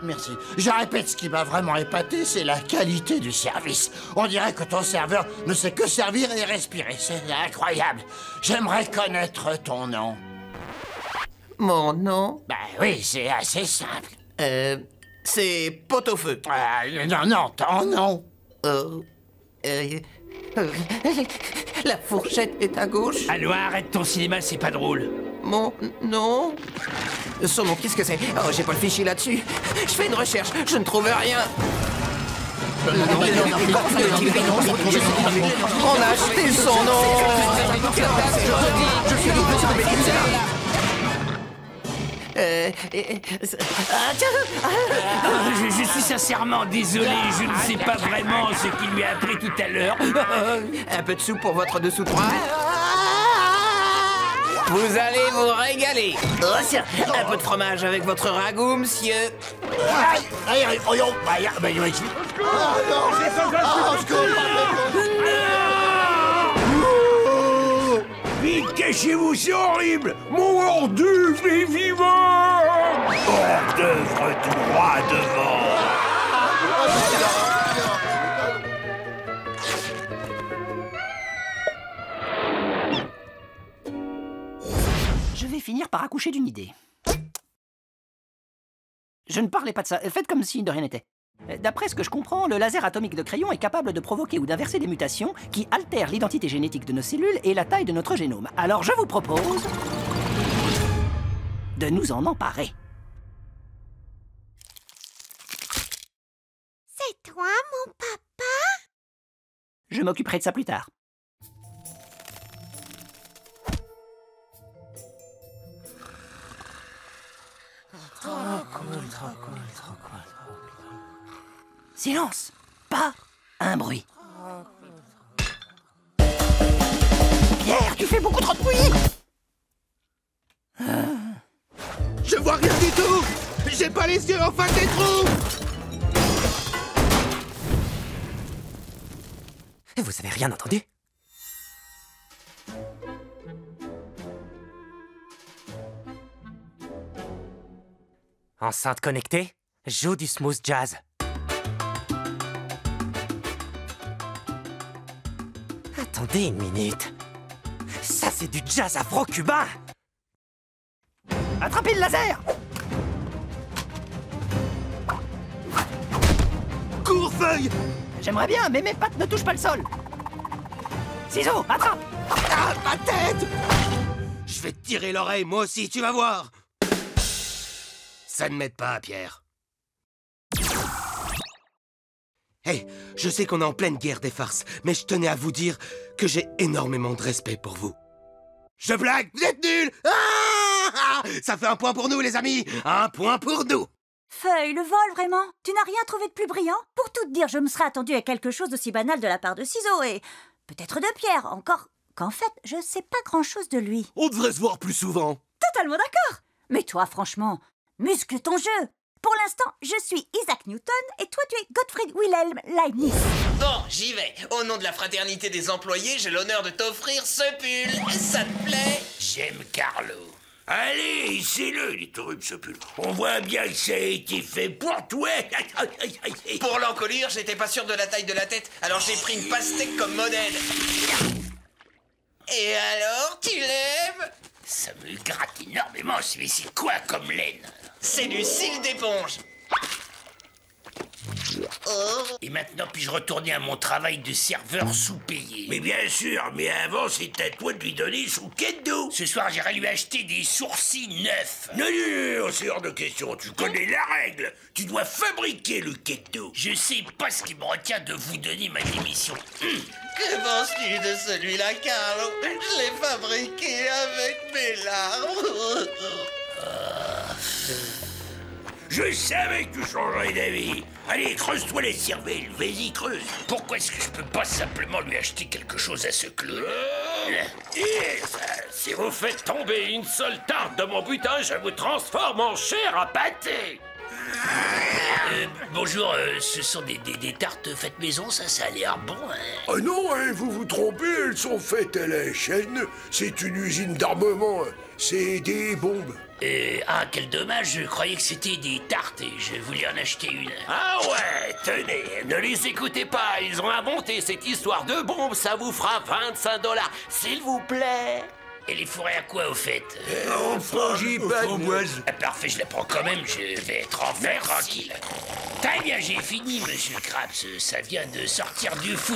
Merci. Je répète, ce qui m'a vraiment épaté, c'est la qualité du service. On dirait que ton serveur ne sait que servir et respirer. C'est incroyable. J'aimerais connaître ton nom. Mon nom? Ben oui, c'est assez simple. C'est Pot-au-feu. Non, ton nom. La fourchette est à gauche. Allô, arrête ton cinéma, c'est pas drôle. Mon nom? Son nom, qu'est-ce que c'est? Oh, j'ai pas le fichier là-dessus. Je fais une recherche, je ne trouve rien. On a acheté son nom. Je suis sincèrement désolé, je ne sais pas vraiment ce qu'il lui a appris tout à l'heure. Un peu de soupe pour votre dessous de froid. Vous allez vous régaler. Un peu de fromage avec votre ragoût, monsieur. Vite, cachez-vous, c'est horrible. Mon hors d'œuvre est vivant. Hors d'œuvre droit devant. Je vais finir par accoucher d'une idée. Je ne parlais pas de ça. Faites comme si de rien n'était. D'après ce que je comprends, le laser atomique de crayon est capable de provoquer ou d'inverser des mutations qui altèrent l'identité génétique de nos cellules et la taille de notre génome. Alors je vous propose de nous en emparer. C'est toi, mon papa? Je m'occuperai de ça plus tard. Trop cool, trop cool, trop cool. Silence! Pas un bruit. Pierre, tu fais beaucoup trop de bruit! Je vois rien du tout! J'ai pas les yeux en face des trous! Vous avez rien entendu? Enceinte connectée, joue du smooth jazz. Attendez une minute. Ça, c'est du jazz afro-cubain! Attrapez le laser! Cours, Feuille! J'aimerais bien, mais mes pattes ne touchent pas le sol. Ciseaux, attrape! Ah, ma tête! Je vais te tirer l'oreille, moi aussi, tu vas voir! Ça ne m'aide pas, Pierre. Hey, je sais qu'on est en pleine guerre des farces, mais je tenais à vous dire que j'ai énormément de respect pour vous. Je blague, vous êtes nuls! Ah! Ça fait un point pour nous, les amis! Un point pour nous! Feuille, le vol, vraiment? Tu n'as rien trouvé de plus brillant? Pour tout te dire, je me serais attendu à quelque chose d'aussi banal de la part de Ciseaux et... peut-être de Pierre, encore qu'en fait, je sais pas grand-chose de lui. On devrait se voir plus souvent. Totalement d'accord! Mais toi, franchement, muscle ton jeu! Pour l'instant, je suis Isaac Newton et toi, tu es Gottfried Wilhelm Leibniz. Bon, j'y vais. Au nom de la fraternité des employés, j'ai l'honneur de t'offrir ce pull. Ça te plaît? J'aime Carlo. Allez, c'est le, il est horrible ce pull. On voit bien que ça a été fait pour toi. Pour l'encolure, j'étais pas sûr de la taille de la tête, alors j'ai pris une pastèque comme modèle. Et alors, tu l'aimes? Ça me gratte énormément, mais c'est quoi comme laine? C'est du cil d'éponge. Oh. Et maintenant, puis-je retourner à mon travail de serveur sous-payé? Mais bien sûr, mais avant, c'est à toi de lui donner son cadeau. Ce soir, j'irai lui acheter des sourcils neufs. Non, non, c'est hors de question, tu connais la règle. Tu dois fabriquer le cadeau. Je sais pas ce qui me retient de vous donner ma démission. Que penses-tu de celui-là, Carlo? Je l'ai fabriqué avec mes larmes. Je savais que tu changerais d'avis. Allez, creuse-toi les cervelles, vas-y, creuse. Pourquoi est-ce que je peux pas simplement lui acheter quelque chose à ce clown? Si vous faites tomber une seule tarte de mon butin, je vous transforme en chair à pâté. Bonjour, ce sont des tartes faites maison, ça a l'air bon, hein. Ah non, hein, vous vous trompez, elles sont faites à la chaîne. C'est une usine d'armement, c'est des bombes. Quel dommage, je croyais que c'était des tartes et je voulais en acheter une. Ah ouais, tenez, ne les écoutez pas, ils ont inventé cette histoire de bombe, ça vous fera 25 $, s'il vous plaît. Et les fourrés à quoi, au fait? En framboise. Parfait, je la prends quand même, je vais être enfin tranquille. Très bien, j'ai fini, monsieur Krabs. Ça vient de sortir du four.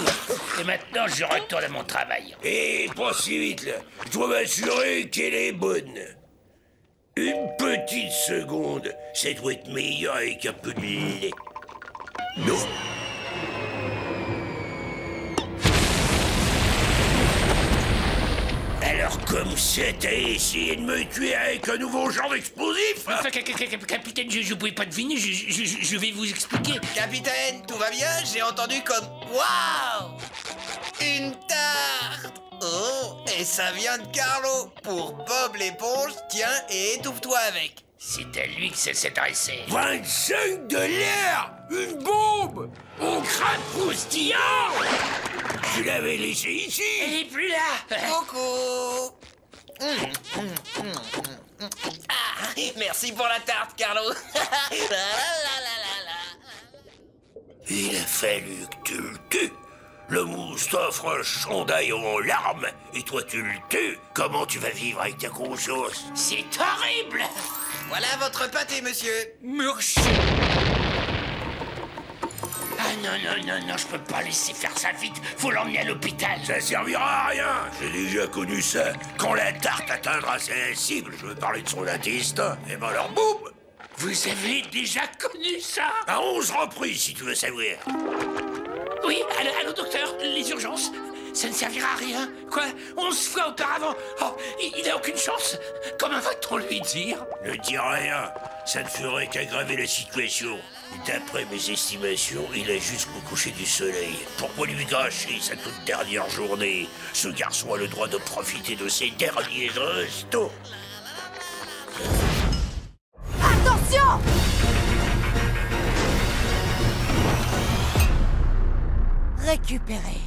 Et maintenant, je retourne à mon travail. Et pas si vite, là. Je dois m'assurer qu'elle est bonne. Une petite seconde. Ça doit être meilleur avec un peu de lait. Non. Alors, comme c'était essayé de me tuer avec un nouveau genre d'explosif? Capitaine, je pouvais pas deviner, je vais vous expliquer. Capitaine, tout va bien? J'ai entendu comme... Waouh! Une tarte! Oh, et ça vient de Carlo. Pour Bob l'éponge, tiens, et étouffe-toi avec. C'est à lui que ça s'est adressé. 25 $! Une bombe! Au crâne croustillant! Je l'avais laissé ici! Elle est plus là! Coucou! Merci pour la tarte, Carlo. Il a fallu que tu le tues. Le mousse t'offre un chandail en larmes, et toi tu le tues. Comment tu vas vivre avec ta conscience? C'est horrible! Voilà votre pâté, monsieur. Merci. Non, je peux pas laisser faire ça vite. Faut l'emmener à l'hôpital. Ça servira à rien. J'ai déjà connu ça. Quand la tarte atteindra sa cible, je veux parler de son intestin. Et ben alors, boum! Vous avez déjà connu ça? À 11 reprises, si tu veux savoir. Oui, allô, docteur, les urgences. Ça ne servira à rien. Quoi? 11 fois auparavant. Oh, il n'a aucune chance. Comment va-t-on lui dire? Ne dis rien. Ça ne ferait qu'aggraver la situation. D'après mes estimations, il a jusqu'au coucher du soleil. Pourquoi lui gâcher sa toute dernière journée? Ce garçon a le droit de profiter de ses derniers instants. Attention! Récupérer.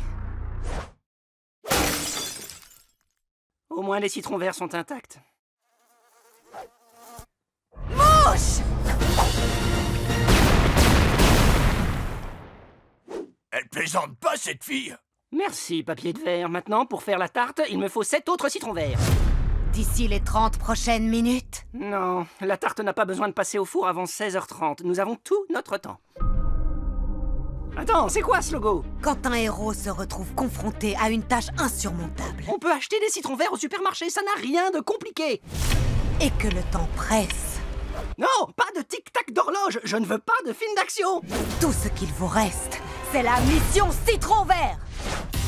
Au moins, les citrons verts sont intacts. Mouche! Elle plaisante pas, cette fille. Merci, papier de verre. Maintenant, pour faire la tarte, il me faut 7 autres citrons verts. D'ici les 30 prochaines minutes? Non, la tarte n'a pas besoin de passer au four avant 16h30. Nous avons tout notre temps. Attends, c'est quoi ce logo? Quand un héros se retrouve confronté à une tâche insurmontable. On peut acheter des citrons verts au supermarché, ça n'a rien de compliqué. Et que le temps presse. Non, pas de tic-tac d'horloge, je ne veux pas de film d'action. Tout ce qu'il vous reste, c'est la mission Citron Vert.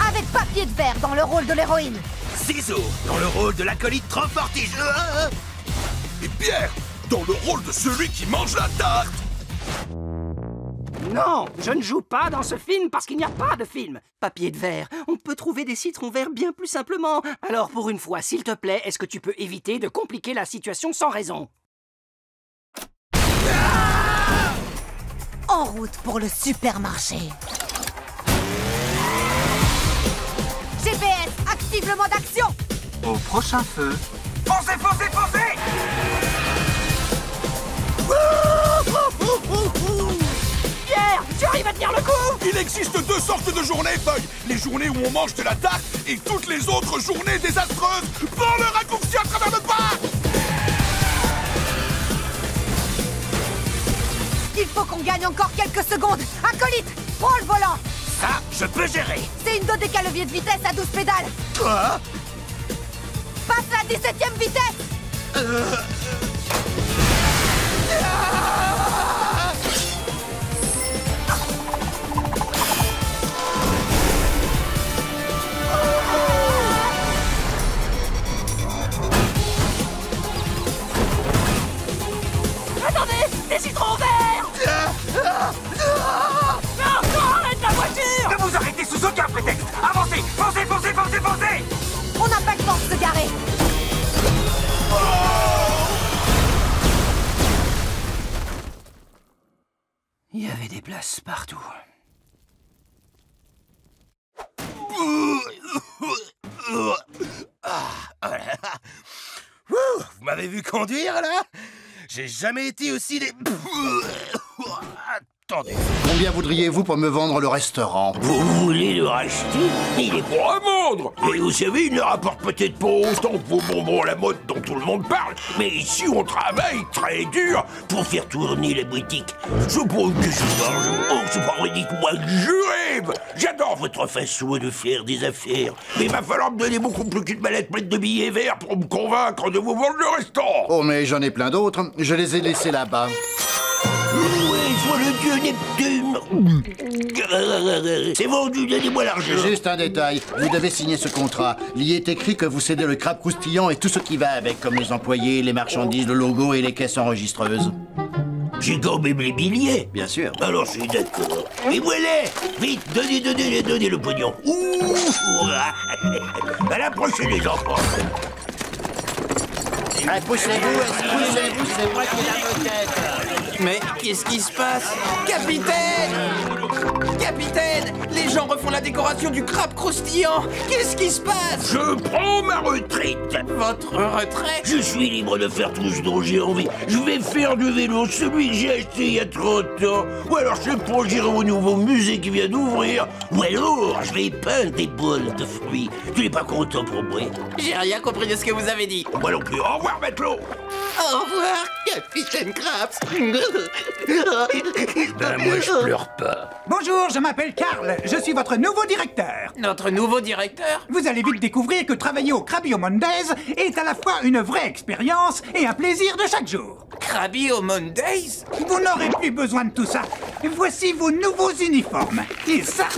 Avec papier de verre dans le rôle de l'héroïne. Ciseaux dans le rôle de l'acolyte trop fortige. Et Pierre dans le rôle de celui qui mange la tarte. Non, je ne joue pas dans ce film parce qu'il n'y a pas de film. Papier de verre, on peut trouver des citrons verts bien plus simplement. Alors pour une fois, s'il te plaît, est-ce que tu peux éviter de compliquer la situation sans raison? En route pour le supermarché. GPS, active le mode action. Au prochain feu. Foncez, foncez, foncez! Pierre, tu arrives à tenir le coup? Il existe deux sortes de journées, Feuille. Les journées où on mange de la tarte et toutes les autres journées désastreuses. Prends le raccourci à travers le parc. Il faut qu'on gagne encore quelques secondes. Acolyte, prends le volant. Ça, je peux gérer. C'est une dodéca levier de vitesse à 12 pédales. Quoi? Passe la 17e vitesse. Attendez, des citrons verts. Non, arrête la voiture. Ne vous arrêtez sous aucun prétexte. Avancez, foncez, foncez, foncez, foncez. On n'a pas de temps de se garer. Il y avait des places partout. Vous m'avez vu conduire, là? J'ai jamais été aussi Attendez. Combien voudriez-vous pour me vendre le restaurant? Vous voulez le racheter? Il est pour à vendre. Mais vous savez, il ne rapporte peut-être pas autant que vos bonbons à la mode dont tout le monde parle. Mais ici, on travaille très dur pour faire tourner la boutique. Je pense que c'est d'argent. Oh, c'est pas vrai, dites-moi que je rêve. J'adore votre façon de faire des affaires. Mais il va falloir me donner beaucoup plus qu'une mallette pleine de billets verts pour me convaincre de vous vendre le restaurant. Oh, mais j'en ai plein d'autres. Je les ai laissés là-bas. Oui, soit le dieu Neptune. C'est vendu, donnez-moi l'argent. Juste un détail. Vous devez signer ce contrat. Il y est écrit que vous cédez le crabe croustillant et tout ce qui va avec, comme les employés, les marchandises, le logo et les caisses enregistreuses. J'ai quand même les billets. Bien sûr. Alors je suis d'accord. Et voilà. Vite, donnez le pognon. Ouh. À la prochaine, les enfants. Poussez-vous, c'est moi qui ai la moquette. Mais qu'est-ce qui se passe? Capitaine! Capitaine! Les gens refont la décoration du crabe croustillant! Qu'est-ce qui se passe? Je prends ma retraite. Votre retraite? Je suis libre de faire tout ce dont j'ai envie. Je vais faire du vélo, celui que j'ai acheté il y a 30 ans. Ou alors je prends, j'irai au nouveau musée qui vient d'ouvrir. Ou alors je vais peindre des bols de fruits. Tu n'es pas content pour moi? J'ai rien compris de ce que vous avez dit. Moi non plus. Au revoir, matelot. Au revoir, Capitaine Krabs. Ben moi je pleure pas. Bonjour, je m'appelle Karl. Je suis votre nouveau directeur. Notre nouveau directeur? Vous allez vite découvrir que travailler au Krabby Mondays est à la fois une vraie expérience et un plaisir de chaque jour. Krabby Mondays? Vous n'aurez plus besoin de tout ça. Voici vos nouveaux uniformes. Et ça,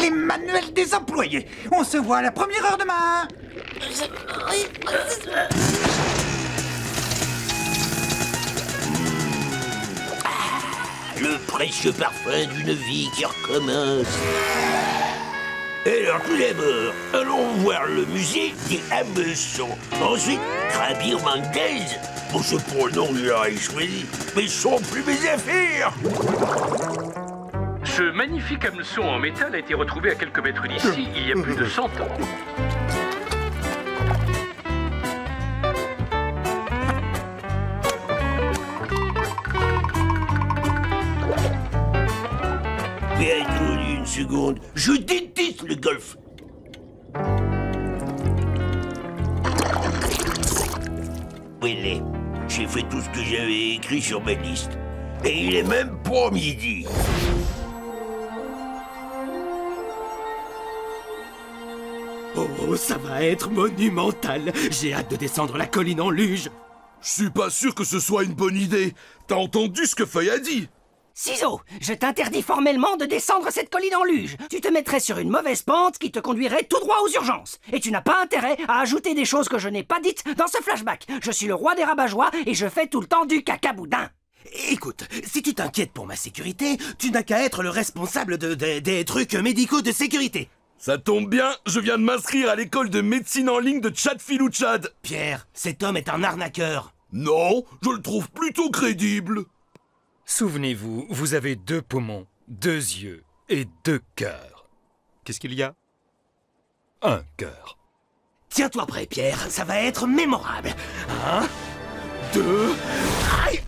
les manuels des employés. On se voit à la première heure demain. Le précieux parfum d'une vie qui recommence. Alors tout d'abord, allons voir le musée des hameçons. Ensuite, Krabby Mondays. Bon, c'est pour le nom que j'aurais choisi, mais ce sont plus mes affaires. Ce magnifique hameçon en métal a été retrouvé à quelques mètres d'ici, il y a plus de 100 ans. Mais attendez une seconde, je déteste le golf. Oui, j'ai fait tout ce que j'avais écrit sur ma liste. Et il est même pas midi. Oh, ça va être monumental. J'ai hâte de descendre la colline en luge. Je suis pas sûr que ce soit une bonne idée. T'as entendu ce que Feuille a dit? Ciseaux, je t'interdis formellement de descendre cette colline en luge. Tu te mettrais sur une mauvaise pente qui te conduirait tout droit aux urgences. Et tu n'as pas intérêt à ajouter des choses que je n'ai pas dites dans ce flashback. Je suis le roi des rabat-joie et je fais tout le temps du cacaboudin. Écoute, si tu t'inquiètes pour ma sécurité, tu n'as qu'à être le responsable des trucs médicaux de sécurité. Ça tombe bien, je viens de m'inscrire à l'école de médecine en ligne de Tchad Filou Tchad. Pierre, cet homme est un arnaqueur. Non, je le trouve plutôt crédible. Souvenez-vous, vous avez 2 poumons, 2 yeux et 2 cœurs. Qu'est-ce qu'il y a? Un cœur. Tiens-toi prêt, Pierre, ça va être mémorable. 1, 2... Aïe!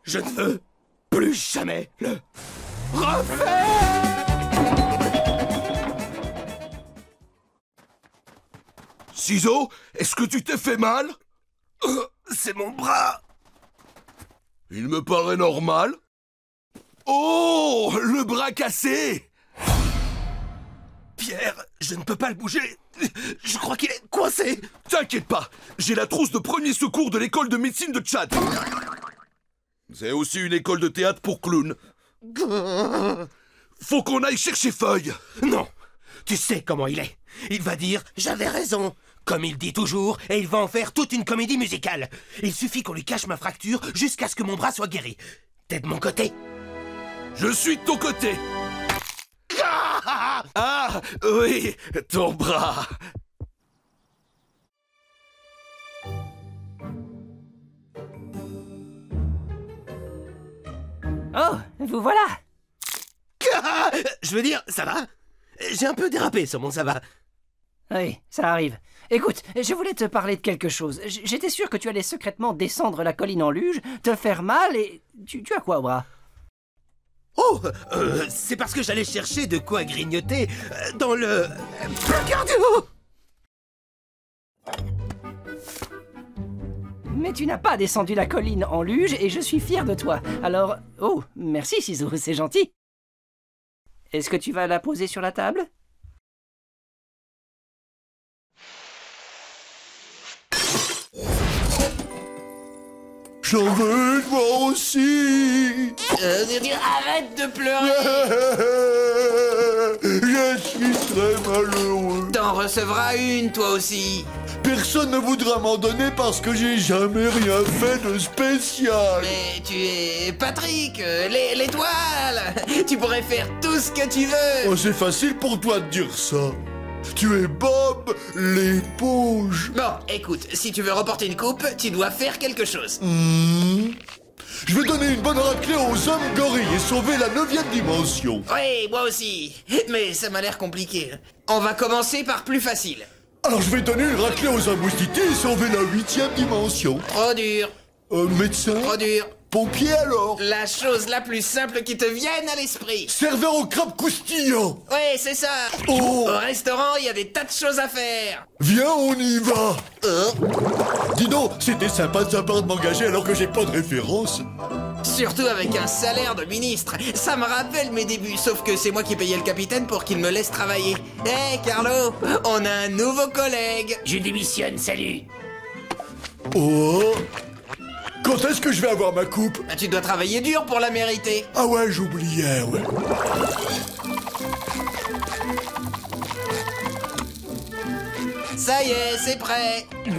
Je ne veux plus jamais le refaire. Ciseaux, est-ce que tu t'es fait mal? C'est mon bras. Il me paraît normal. Oh, le bras cassé! Pierre, je ne peux pas le bouger. Je crois qu'il est coincé. T'inquiète pas, j'ai la trousse de premier secours de l'école de médecine de Tchad. C'est aussi une école de théâtre pour clowns. Faut qu'on aille chercher Feuille. Non, tu sais comment il est. Il va dire « j'avais raison », comme il dit toujours, et il va en faire toute une comédie musicale. Il suffit qu'on lui cache ma fracture jusqu'à ce que mon bras soit guéri. T'es de mon côté? Je suis de ton côté. Ah, oui, ton bras. Oh, vous voilà. Je veux dire, ça va? J'ai un peu dérapé sur mon ça va. Oui, ça arrive. Écoute, je voulais te parler de quelque chose. J'étais sûr que tu allais secrètement descendre la colline en luge, te faire mal et... Tu as quoi au bras? Oh, c'est parce que j'allais chercher de quoi grignoter dans le... Cardio. Mais tu n'as pas descendu la colline en luge et je suis fier de toi. Alors... Oh, merci Ciseaux, c'est gentil. Est-ce que tu vas la poser sur la table? J'en veux moi aussi. Arrête de pleurer. Je suis très malheureux. T'en recevras une, toi aussi. Personne ne voudra m'en donner parce que j'ai jamais rien fait de spécial. Mais tu es Patrick, l'étoile. Tu pourrais faire tout ce que tu veux. Oh, c'est facile pour toi de dire ça. Tu es Bob l'éponge. Bon, écoute, si tu veux remporter une coupe, tu dois faire quelque chose. Je vais donner une bonne raclée aux hommes gorilles et sauver la 9e dimension. Oui, moi aussi. Mais ça m'a l'air compliqué. On va commencer par plus facile. Alors je vais donner une raclée aux hommes moustiqués et sauver la 8e dimension. Trop dur. Médecin. Trop dur. Pompier alors. La chose la plus simple qui te vienne à l'esprit. Serveur au crabe croustillant. Oui, c'est ça. Oh. Au restaurant, il y a des tas de choses à faire. Viens, on y va. Dis donc, c'était sympa de sa part de m'engager alors que j'ai pas de référence. Surtout avec un salaire de ministre. Ça me rappelle mes débuts, sauf que c'est moi qui payais le capitaine pour qu'il me laisse travailler. Hé, Carlo, on a un nouveau collègue. Je démissionne, salut. Oh. Quand est-ce que je vais avoir ma coupe? Tu dois travailler dur pour la mériter. Ah ouais, j'oubliais, ouais. Ça y est, c'est prêt. Tu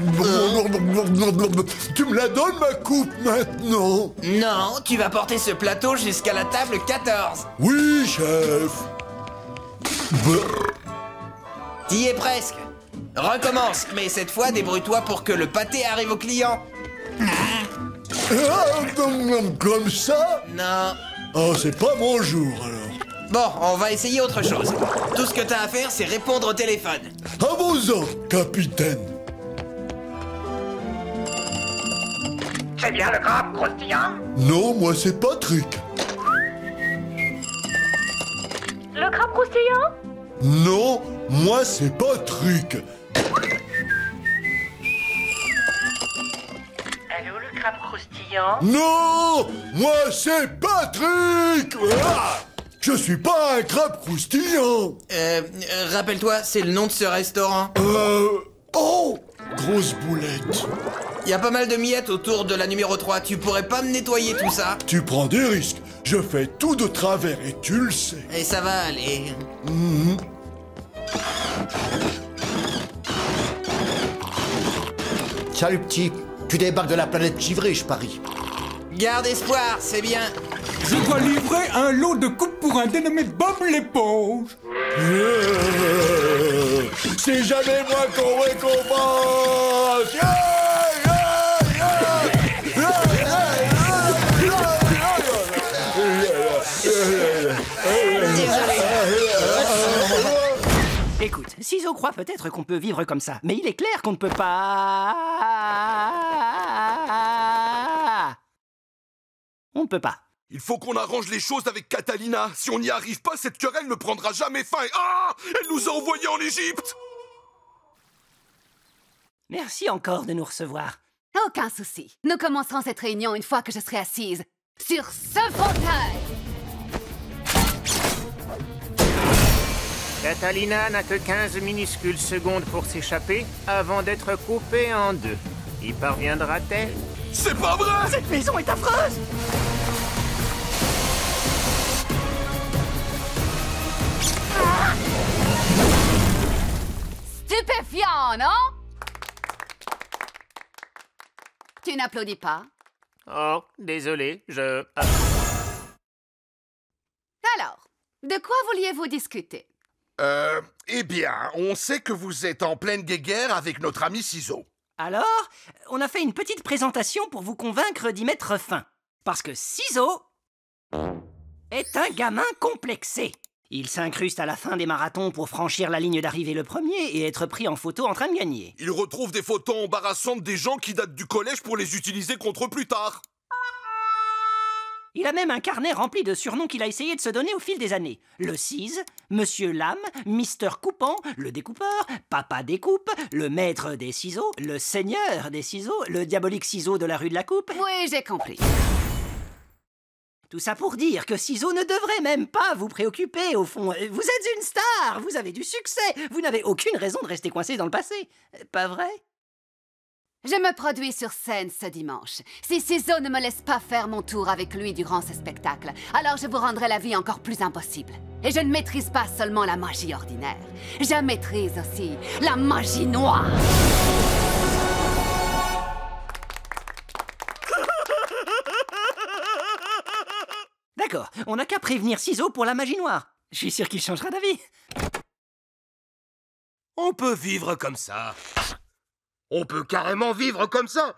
me la donnes, ma coupe, maintenant? Non, tu vas porter ce plateau jusqu'à la table 14. Oui, chef. T'y es presque. Recommence, mais cette fois, débrouille-toi pour que le pâté arrive au client. Comme ça? Non. Oh, c'est pas mon jour, alors. Bon, on va essayer autre chose. Tout ce que t'as à faire, c'est répondre au téléphone. À vos ordres, capitaine. C'est bien le crabe croustillant? Non, moi c'est Patrick. Le crabe croustillant? Non, moi c'est Patrick. Allô, le crabe croustillant? Non, moi c'est Patrick. Ah, je suis pas un crabe croustillant. Rappelle-toi, c'est le nom de ce restaurant. Oh, grosse boulette. Il y a pas mal de miettes autour de la numéro 3. Tu pourrais pas me nettoyer tout ça? Tu prends des risques. Je fais tout de travers et tu le sais. Et ça va aller. Salut petit, tu débarques de la planète givrée, je parie. Garde espoir, c'est bien. Je dois livrer un lot de coupes pour un dénommé Bob l'éponge. C'est jamais moi qu'on récompense. Écoute, Ciseaux croit peut-être qu'on peut vivre comme ça, mais il est clair qu'on ne peut pas... On ne peut pas. Il faut qu'on arrange les choses avec Catalina. Si on n'y arrive pas, cette querelle ne prendra jamais fin. Ah! Elle nous a envoyés en Égypte! Merci encore de nous recevoir. Aucun souci. Nous commencerons cette réunion une fois que je serai assise sur ce fauteuil. Catalina n'a que 15 minuscules secondes pour s'échapper avant d'être coupée en deux. Y parviendra-t-elle? C'est pas vrai! Cette maison est affreuse! Stupéfiant, non? Tu n'applaudis pas? Oh, désolé, Alors, de quoi vouliez-vous discuter? Eh bien, on sait que vous êtes en pleine guéguerre avec notre ami Ciseaux. Alors, on a fait une petite présentation pour vous convaincre d'y mettre fin. Parce que Ciseaux est un gamin complexé. Il s'incruste à la fin des marathons pour franchir la ligne d'arrivée le premier et être pris en photo en train de gagner. Il retrouve des photos embarrassantes des gens qui datent du collège pour les utiliser contre eux plus tard. Il a même un carnet rempli de surnoms qu'il a essayé de se donner au fil des années. Le Cise, Monsieur Lame, Mister Coupant, le découpeur, Papa Découpe, le maître des ciseaux, le seigneur des ciseaux, le diabolique ciseau de la rue de la Coupe. Oui, j'ai compris. Tout ça pour dire que Ciseaux ne devrait même pas vous préoccuper, au fond. Vous êtes une star, vous avez du succès, vous n'avez aucune raison de rester coincé dans le passé. Pas vrai? Je me produis sur scène ce dimanche. Si Ciseaux ne me laisse pas faire mon tour avec lui durant ce spectacle, alors je vous rendrai la vie encore plus impossible. Et je ne maîtrise pas seulement la magie ordinaire. Je maîtrise aussi la magie noire. D'accord, on n'a qu'à prévenir Ciseaux pour la magie noire. Je suis sûr qu'il changera d'avis. On peut vivre comme ça. On peut carrément vivre comme ça.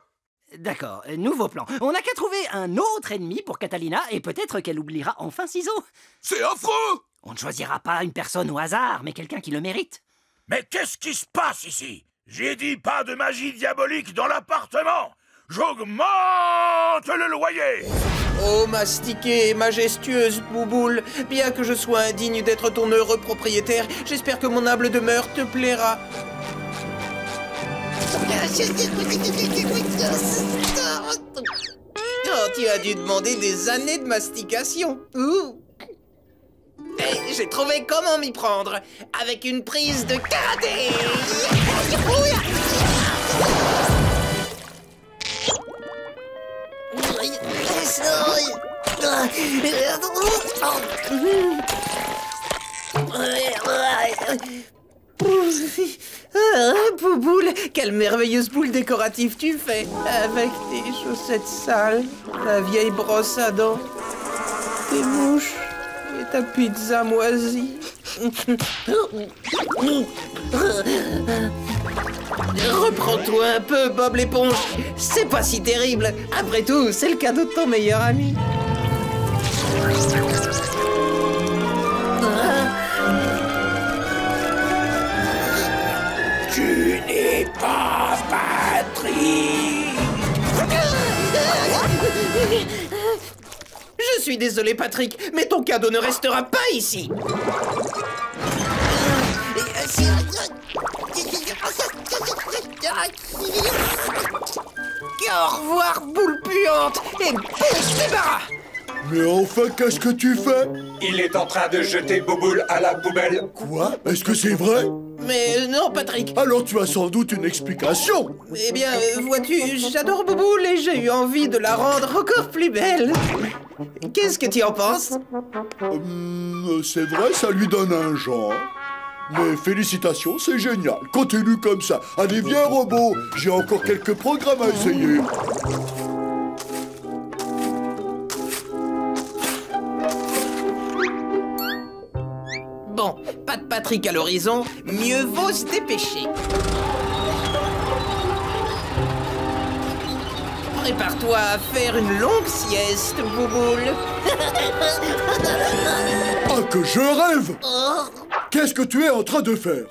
D'accord, nouveau plan. On n'a qu'à trouver un autre ennemi pour Catalina et peut-être qu'elle oubliera enfin Ciseaux. C'est affreux! On ne choisira pas une personne au hasard, mais quelqu'un qui le mérite. Mais qu'est-ce qui se passe ici? J'ai dit pas de magie diabolique dans l'appartement! J'augmente le loyer! Oh, mastiquée et majestueuse Bouboule, bien que je sois indigne d'être ton heureux propriétaire, j'espère que mon humble demeure te plaira. Oh, tu as dû demander des années de mastication. Ouh. Et j'ai trouvé comment m'y prendre, avec une prise de karaté. Bouboule, quelle merveilleuse boule décorative tu fais, avec tes chaussettes sales, ta vieille brosse à dents, tes mouches et ta pizza moisie. Reprends-toi un peu, Bob l'éponge. C'est pas si terrible. Après tout, c'est le cadeau de ton meilleur ami. Tu n'es pas Patrick! Je suis désolé, Patrick, mais ton cadeau ne restera pas ici. Au revoir, boule puante, et bouge débarras. Mais enfin, qu'est-ce que tu fais? Il est en train de jeter Bouboule à la poubelle. Quoi? Est-ce que c'est vrai? Mais non, Patrick. Alors tu as sans doute une explication. Eh bien, vois-tu, j'adore Bouboule et j'ai eu envie de la rendre encore plus belle. Qu'est-ce que tu en penses? C'est vrai, ça lui donne un genre. Mais félicitations, c'est génial. Continue comme ça. Allez, viens, robot. J'ai encore quelques programmes à essayer. Bon, pas de Patrick à l'horizon, mieux vaut se dépêcher. Prépare-toi à faire une longue sieste, Bouboule. Ah, que je rêve! Qu'est-ce que tu es en train de faire?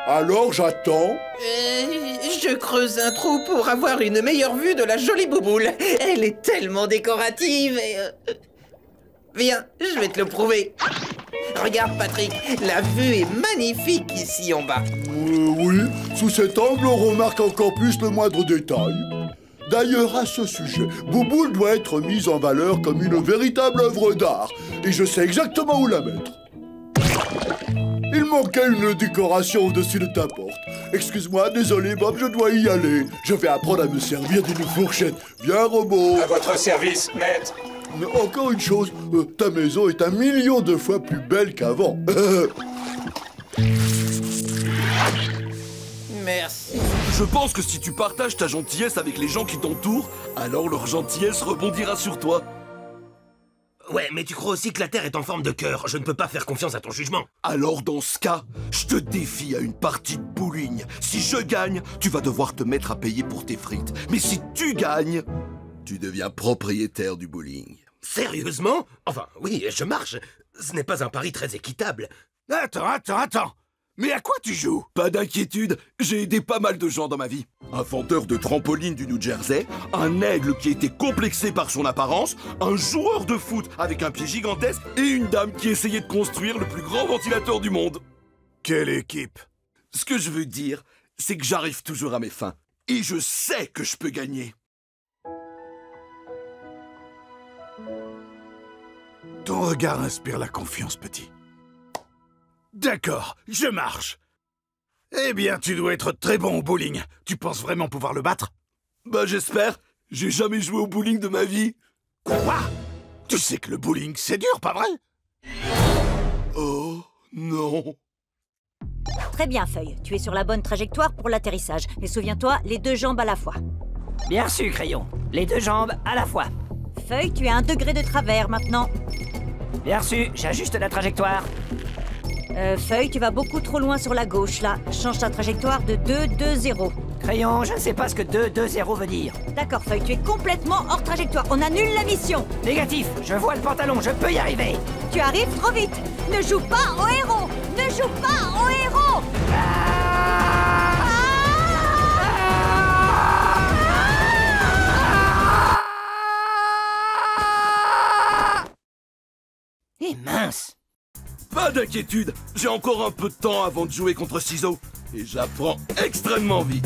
Alors j'attends. Je creuse un trou pour avoir une meilleure vue de la jolie Bouboule. Elle est tellement décorative et... Viens, je vais te le prouver. Regarde, Patrick, la vue est magnifique ici en bas. Oui, sous cet angle, on remarque encore plus le moindre détail. D'ailleurs, à ce sujet, Bouboule doit être mise en valeur comme une véritable œuvre d'art. Et je sais exactement où la mettre. Il manquait une décoration au-dessus de ta porte. Excuse-moi, désolé Bob, je dois y aller. Je vais apprendre à me servir d'une fourchette. Viens, robot. À votre service, maître. Mais encore une chose, ta maison est 1 million de fois plus belle qu'avant. Merci. Je pense que si tu partages ta gentillesse avec les gens qui t'entourent, alors leur gentillesse rebondira sur toi. Ouais, mais tu crois aussi que la Terre est en forme de cœur. Je ne peux pas faire confiance à ton jugement. Alors dans ce cas, je te défie à une partie de bowling. Si je gagne, tu vas devoir te mettre à payer pour tes frites. Mais si tu gagnes, tu deviens propriétaire du bowling. Sérieusement? Enfin, oui, je marche. Ce n'est pas un pari très équitable. Attends. Mais à quoi tu joues? Pas d'inquiétude, j'ai aidé pas mal de gens dans ma vie. Un vendeur de trampoline du New Jersey, un aigle qui était complexé par son apparence, un joueur de foot avec un pied gigantesque et une dame qui essayait de construire le plus grand ventilateur du monde. Quelle équipe? Ce que je veux dire, c'est que j'arrive toujours à mes fins. Et je sais que je peux gagner. Ton regard inspire la confiance, petit. D'accord, je marche. Eh bien, tu dois être très bon au bowling. Tu penses vraiment pouvoir le battre? Bah, j'espère. J'ai jamais joué au bowling de ma vie. Quoi? Tu sais que le bowling, c'est dur, pas vrai? Oh, non. Très bien, Feuille. Tu es sur la bonne trajectoire pour l'atterrissage. Mais souviens-toi, les 2 jambes à la fois. Bien reçu, Crayon. Les 2 jambes à la fois. Feuille, tu es à 1 degré de travers maintenant. Bien reçu, j'ajuste la trajectoire. Feuille, tu vas beaucoup trop loin sur la gauche, là. Change ta trajectoire de 2-2-0. Crayon, je ne sais pas ce que 2-2-0 veut dire. D'accord, Feuille, tu es complètement hors trajectoire. On annule la mission. Négatif, je vois le pantalon, je peux y arriver. Tu arrives trop vite. Ne joue pas au héros. Ne joue pas au héros. Eh mince! Pas d'inquiétude, j'ai encore un peu de temps avant de jouer contre Ciseaux. Et j'apprends extrêmement vite.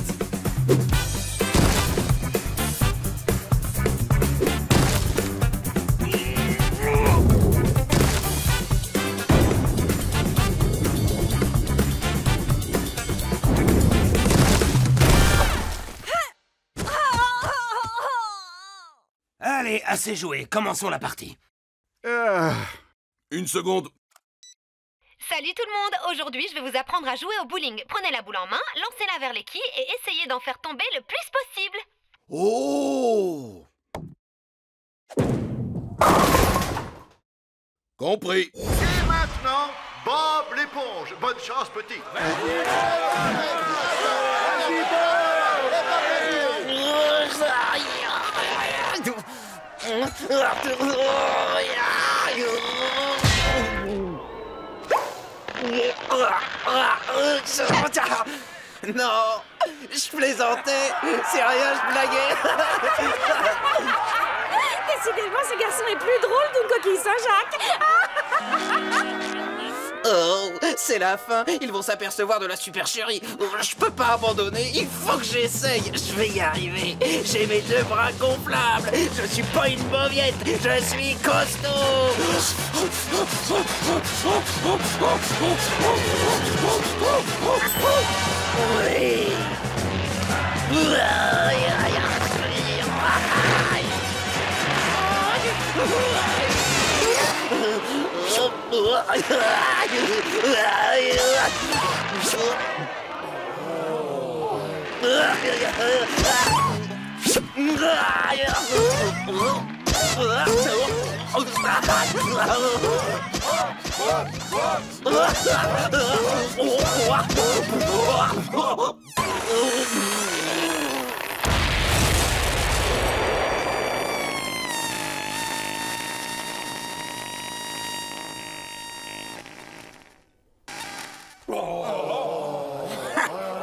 Allez, assez joué. Commençons la partie. Une seconde. Salut tout le monde! Aujourd'hui, je vais vous apprendre à jouer au bowling. Prenez la boule en main, lancez-la vers les quilles et essayez d'en faire tomber le plus possible. Oh! Compris. Et maintenant, Bob l'éponge. Bonne chance, petit. Non, je plaisantais. C'est rien, je blaguais. Décidément, ce garçon est plus drôle d'une coquille Saint-Jacques. Oh, c'est la fin. Ils vont s'apercevoir de la supercherie. Oh, je peux pas abandonner. Il faut que j'essaye. Je vais y arriver. J'ai mes 2 bras gonflables. Je suis pas une mauviette. Je suis costaud. Oui.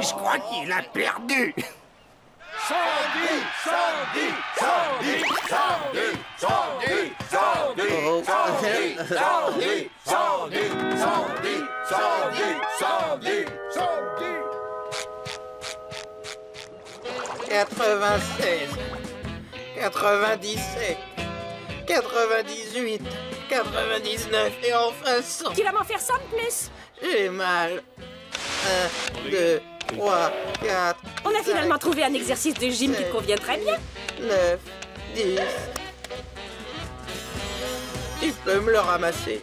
Je crois qu'il a perdu. Sandy, Sandy, Sandy, Sandy, Sandy, Sandy, Sandy, Sandy, Sandy, Sandy, Sandy, Sandy, Sandy. 96, 97, 98, 99 et enfin 100. Tu vas m'en faire 100 de plus. J'ai mal. 1, 2, 3, 4. On a finalement trouvé un exercice de gym qui te convient très bien. 9, 10. Tu peux me le ramasser?